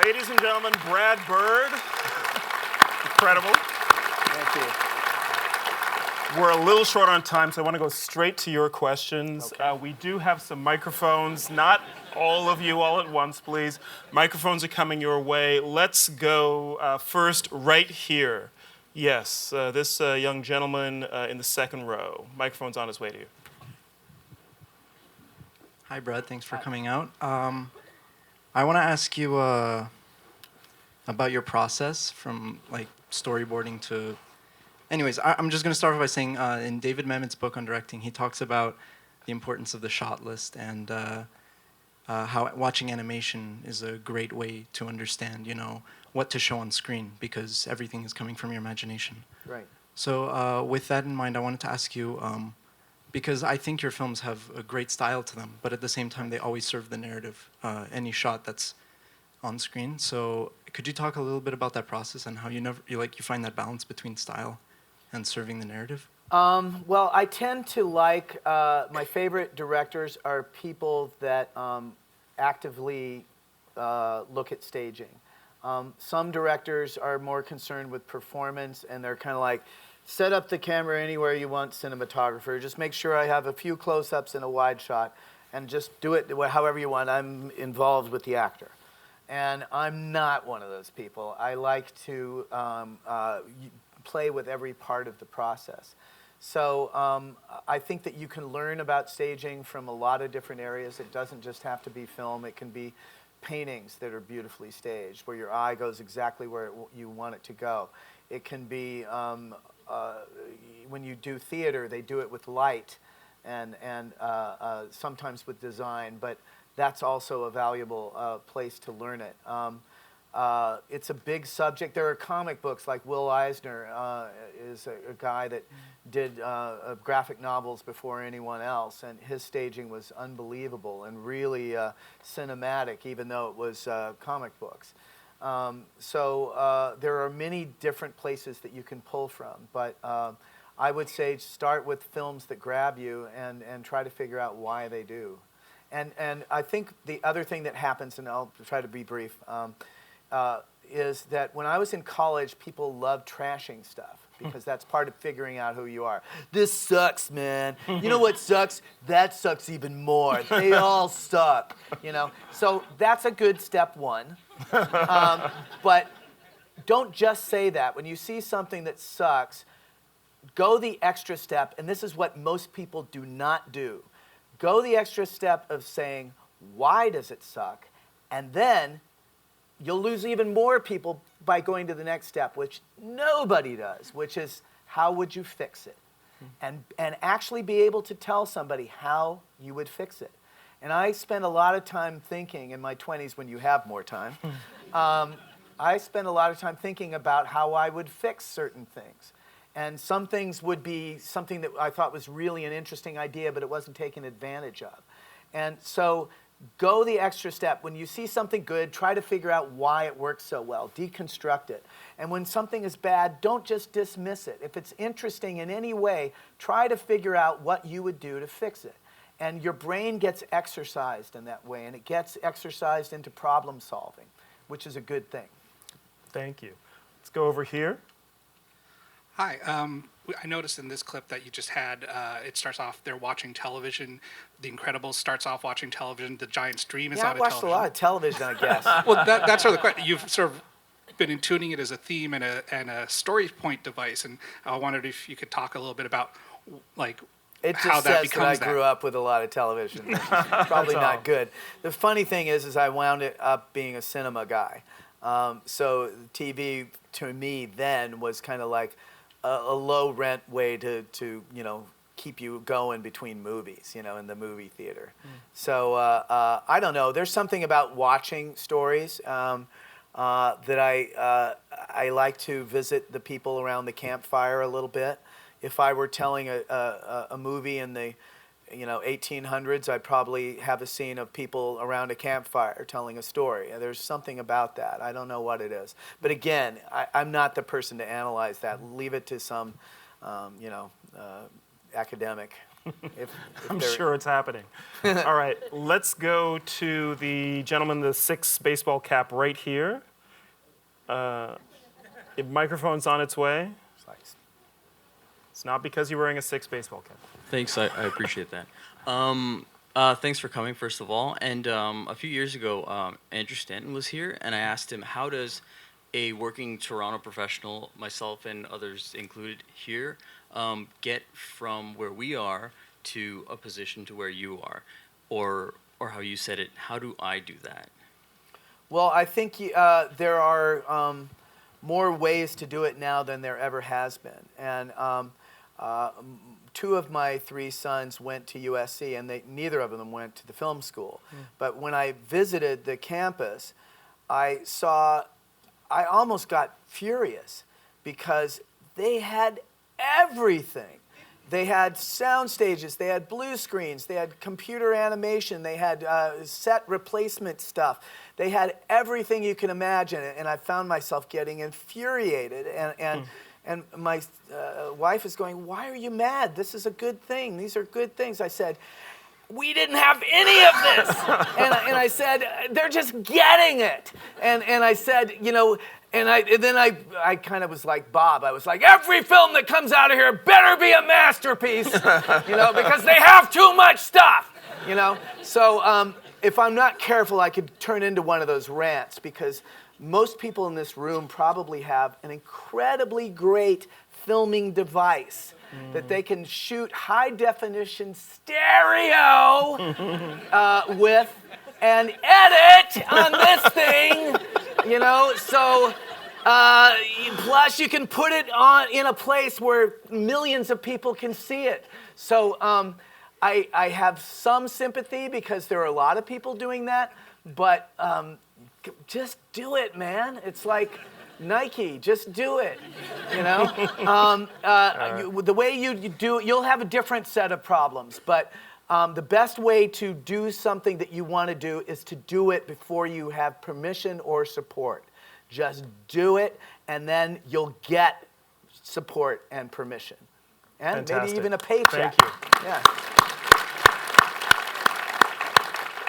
Ladies and gentlemen, Brad Bird. Incredible. Thank you. We're a little short on time, so I want to go straight to your questions. Okay. We do have some microphones. Not all of you all at once, please. Microphones are coming your way. Let's go first right here. Yes, this young gentleman in the second row. Microphone's on his way to you. Hi, Brad. Thanks for coming out. I want to ask you about your process from like storyboarding to. Anyways, I'm just going to start off by saying in David Mamet's book on directing, he talks about the importance of the shot list and how watching animation is a great way to understand, you know, what to show on screen because everything is coming from your imagination. Right. So with that in mind, I wanted to ask you, because I think your films have a great style to them, but at the same time, they always serve the narrative, any shot that's on screen. So could you talk a little bit about that process and how you find that balance between style and serving the narrative? Well, I tend to like, my favorite directors are people that actively look at staging. Some directors are more concerned with performance, and they're kind of like, set up the camera anywhere you want, cinematographer. Just make sure I have a few close-ups and a wide shot, and just do it however you want. I'm involved with the actor. And I'm not one of those people. I like to play with every part of the process. So I think that you can learn about staging from a lot of different areas. It doesn't just have to be film. It can be paintings that are beautifully staged, where your eye goes exactly where you want it to go. It can be, when you do theater, they do it with light and sometimes with design, but that's also a valuable place to learn it. It's a big subject. There are comic books, like Will Eisner is a guy that did graphic novels before anyone else, and his staging was unbelievable and really cinematic, even though it was comic books. So there are many different places that you can pull from, but I would say start with films that grab you and try to figure out why they do. And I think the other thing that happens, and I'll try to be brief, is that when I was in college, people loved trashing stuff because that's part of figuring out who you are. This sucks, man. You know what sucks? That sucks even more. They all suck, you know? So that's a good step one. But don't just say that. When you see something that sucks, go the extra step, and this is what most people do not do. Go the extra step of saying, why does it suck? And then you'll lose even more people by going to the next step, which nobody does, which is, how would you fix it? And actually be able to tell somebody how you would fix it. And I spent a lot of time thinking in my 20s, when you have more time, I spent a lot of time thinking about how I would fix certain things. And some things would be something that I thought was really an interesting idea, but it wasn't taken advantage of. And so go the extra step. When you see something good, try to figure out why it works so well. Deconstruct it. And when something is bad, don't just dismiss it. If it's interesting in any way, try to figure out what you would do to fix it. And your brain gets exercised in that way, and it gets exercised into problem solving, which is a good thing. Thank you. Let's go over here. Hi. I noticed in this clip that you just had, it starts off, they're watching television. The Incredibles starts off watching television. The Giant's Dream is Yeah, out I of watched television. a lot of television, I guess. Well, that's sort of the question. You've sort of been tuning it as a theme and a story point device, and I wondered if you could talk a little bit about like It how just that says becomes that I grew up with a lot of television. Which is probably all. not good. The funny thing is I wound up being a cinema guy. So TV to me then was kind of like a low rent way to keep you going between movies, in the movie theater. So I don't know. There's something about watching stories that I like to visit the people around the campfire a little bit. If I were telling a movie in the 1800s, I'd probably have a scene of people around a campfire telling a story. There's something about that. I don't know what it is. But again, I'm not the person to analyze that. Leave it to some, academic. If I'm they're- sure it's happening. All right, let's go to the gentleman in the 6 baseball cap right here. If microphone's on its way. It's not because you're wearing a 6 baseball cap. Thanks, I appreciate that. Thanks for coming, first of all. And a few years ago, Andrew Stanton was here, and I asked him, how does a working Toronto professional, myself and others included here, get from where we are to a position to where you are? Or how you said it, how do I do that? Well, I think there are more ways to do it now than there ever has been. And 2 of my 3 sons went to USC, and neither of them went to the film school. But when I visited the campus, I almost got furious because they had everything. They had sound stages, they had blue screens, they had computer animation, they had set replacement stuff. They had everything you can imagine, and I found myself getting infuriated. And my wife is going, "Why are you mad? This is a good thing. These are good things." I said, "We didn't have any of this." and I said, "They're just getting it." And I said, and then I kind of was like Bob. I was like, every film that comes out of here better be a masterpiece, because they have too much stuff, So if I'm not careful, I could turn into one of those rants, because most people in this room probably have an incredibly great filming device that they can shoot high definition stereo with and edit on this thing, so plus you can put it on in a place where millions of people can see it. So I have some sympathy, because there are a lot of people doing that, but just do it, man. It's like Nike, just do it, the way you do it, you'll have a different set of problems, but the best way to do something that you want to do is to do it before you have permission or support. Just do it, and then you'll get support and permission. And Fantastic. maybe even a paycheck. Thank you. Yeah.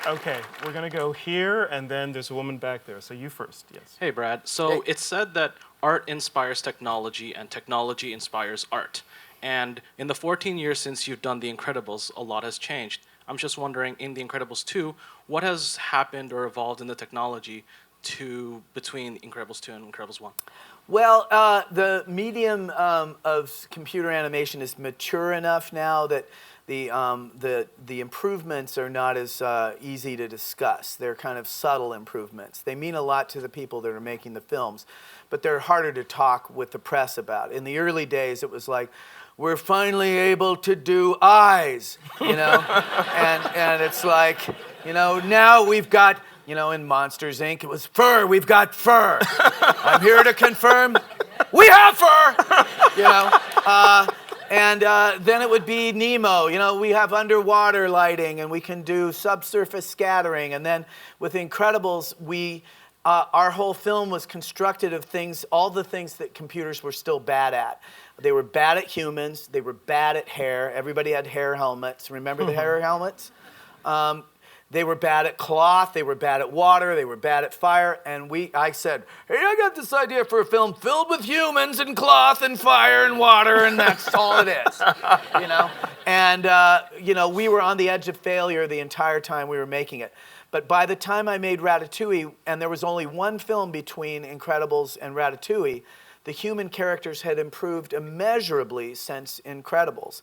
Okay, we're gonna go here, and then there's a woman back there. So you first, yes. Hey, Brad. So Hey. it's said that art inspires technology and technology inspires art. And in the 14 years since you've done The Incredibles, a lot has changed. I'm just wondering, in The Incredibles 2, what has happened or evolved in the technology between Incredibles 2 and Incredibles 1? Well, the medium of computer animation is mature enough now that the improvements are not as easy to discuss. They're kind of subtle improvements. They mean a lot to the people that are making the films, but they're harder to talk with the press about. In the early days, it was like, we're finally able to do eyes, and it's like, now we've got You know, in Monsters, Inc., it was fur. We've got fur. I'm here to confirm we have fur. You know, and then it would be Nemo. You know, we have underwater lighting, and we can do subsurface scattering. And then with Incredibles, our whole film was constructed of things, all the things that computers were still bad at. They were bad at humans. They were bad at hair. Everybody had hair helmets. Remember the hair helmets? They were bad at cloth. They were bad at water. They were bad at fire. And I said, hey, I got this idea for a film filled with humans and cloth and fire and water, and that's all it is. You know? And, you know, we were on the edge of failure the entire time we were making it. But by the time I made Ratatouille, and there was only one film between Incredibles and Ratatouille, the human characters had improved immeasurably since Incredibles.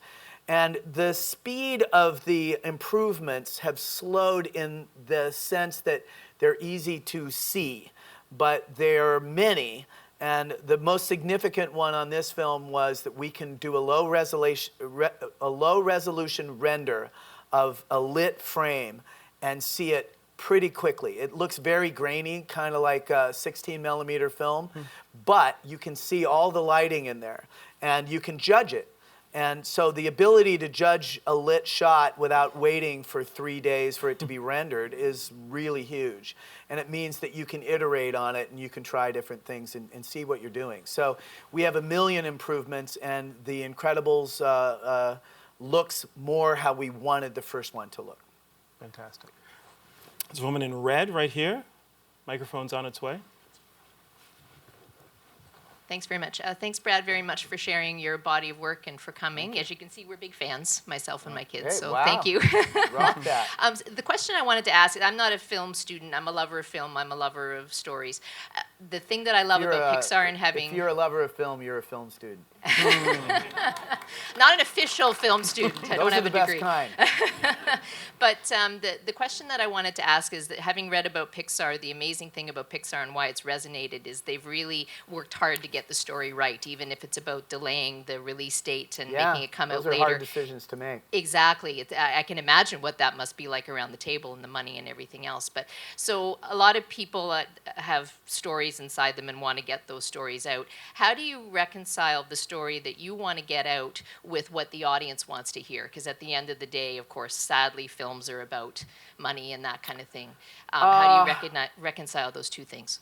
And the speed of the improvements have slowed in the sense that they're easy to see, but there are many. And the most significant one on this film was that we can do a low resolution render of a lit frame and see it pretty quickly. It looks very grainy, kind of like a 16 millimeter film, but you can see all the lighting in there, and you can judge it. And so the ability to judge a lit shot without waiting for 3 days for it to be rendered is really huge. And it means that you can iterate on it and you can try different things and see what you're doing. So we have 1 million improvements, and The Incredibles looks more how we wanted the first one to look. Fantastic. There's a woman in red right here. Microphone's on its way. Thanks very much. Thanks, Brad, very much for sharing your body of work and for coming. As you can see, we're big fans, myself and my kids, so thank you. Rock that. The question I wanted to ask, I'm not a film student. I'm a lover of film. I'm a lover of stories. The thing that I love about Pixar and having... If you're a lover of film, you're a film student. Not an official film student. I don't have a degree. Those are the best kind. But the question that I wanted to ask is that having read about Pixar, the amazing thing about Pixar and why it's resonated is they've really worked hard to get the story right, even if it's about delaying the release date and making it come out later. Those are hard decisions to make. Exactly. I can imagine what that must be like around the table and the money and everything else. But so a lot of people have stories inside them and want to get those stories out. How do you reconcile the story that you want to get out with what the audience wants to hear? Because at the end of the day, of course, sadly, films are about money and that kind of thing. How do you reconcile those two things?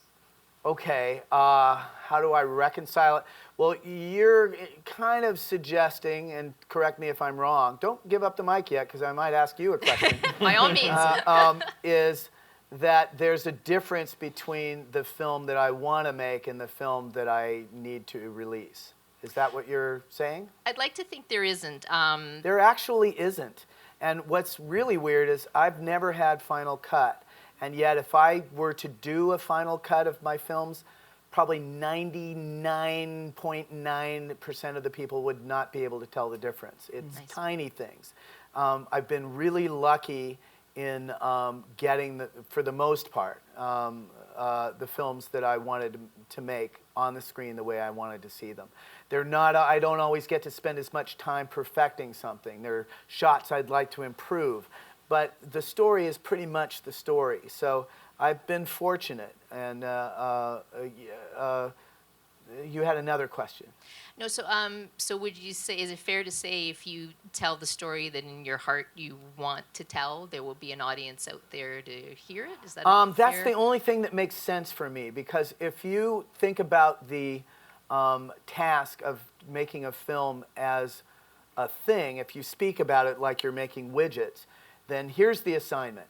Okay, how do I reconcile it? Well, you're kind of suggesting, and correct me if I'm wrong, don't give up the mic yet because I might ask you a question. By all means. Is that there's a difference between the film that I want to make and the film that I need to release. Is that what you're saying? I'd like to think there isn't. There actually isn't. And what's really weird is I've never had Final Cut. And yet if I were to do a Final Cut of my films, probably 99.9% of the people would not be able to tell the difference. It's tiny things. I've been really lucky in getting, for the most part, the films that I wanted to make on the screen the way I wanted to see them. They're not, I don't always get to spend as much time perfecting something. There are shots I'd like to improve. But the story is pretty much the story. So I've been fortunate. And you had another question. No, so would you say, is it fair to say if you tell the story that in your heart you want to tell, there will be an audience out there to hear it? Is that that's the only thing that makes sense for me, because if you think about the task of making a film as a thing, if you speak about it like you're making widgets, then here's the assignment.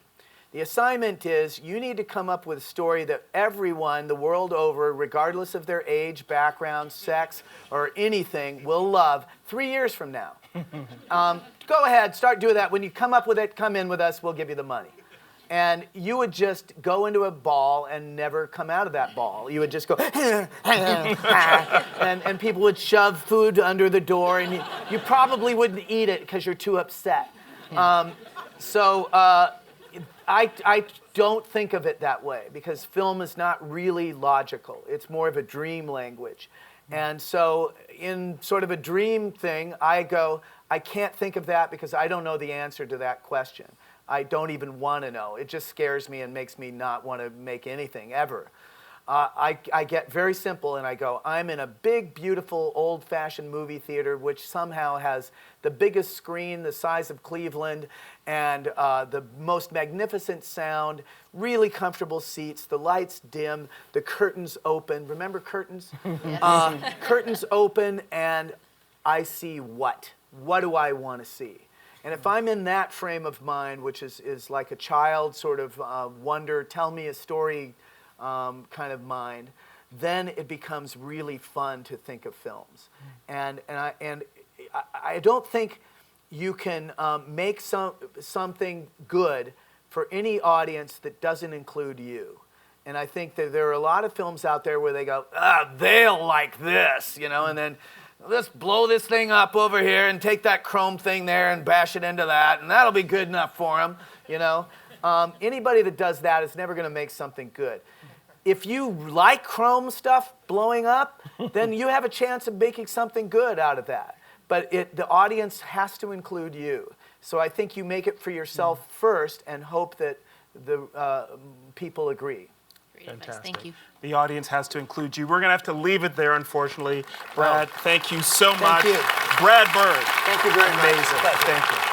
The assignment is you need to come up with a story that everyone the world over, regardless of their age, background, sex, or anything, will love 3 years from now. Go ahead, start doing that. When you come up with it, come in with us, we'll give you the money. And you would just go into a ball and never come out of that ball. You would just go, and people would shove food under the door, and you probably wouldn't eat it because you're too upset. I don't think of it that way, because film is not really logical. It's more of a dream language. And so in sort of a dream thing, I go, I can't think of that because I don't know the answer to that question. I don't even want to know. It just scares me and makes me not want to make anything ever. I get very simple and I go, I'm in a big, beautiful, old-fashioned movie theater which somehow has the biggest screen the size of Cleveland and the most magnificent sound, really comfortable seats, the lights dim, the curtains open. Remember curtains? Curtains open, and I see what? What do I want to see? And if I'm in that frame of mind, which is like a child sort of wonder, tell me a story kind of mind, then it becomes really fun to think of films. And I don't think you can make something good for any audience that doesn't include you. And I think that there are a lot of films out there where they go, they'll like this, you know, and then let's blow this thing up over here and take that chrome thing there and bash it into that, and that'll be good enough for them, you know. Anybody that does that is never going to make something good. If you like chrome stuff blowing up, then you have a chance of making something good out of that. But the audience has to include you. So I think you make it for yourself first and hope that the people agree. Great advice. Fantastic. Thank you. The audience has to include you. We're going to have to leave it there, unfortunately. Brad, thank you so much. Thank you. Brad Bird. Thank you very much. Amazing. Thank you.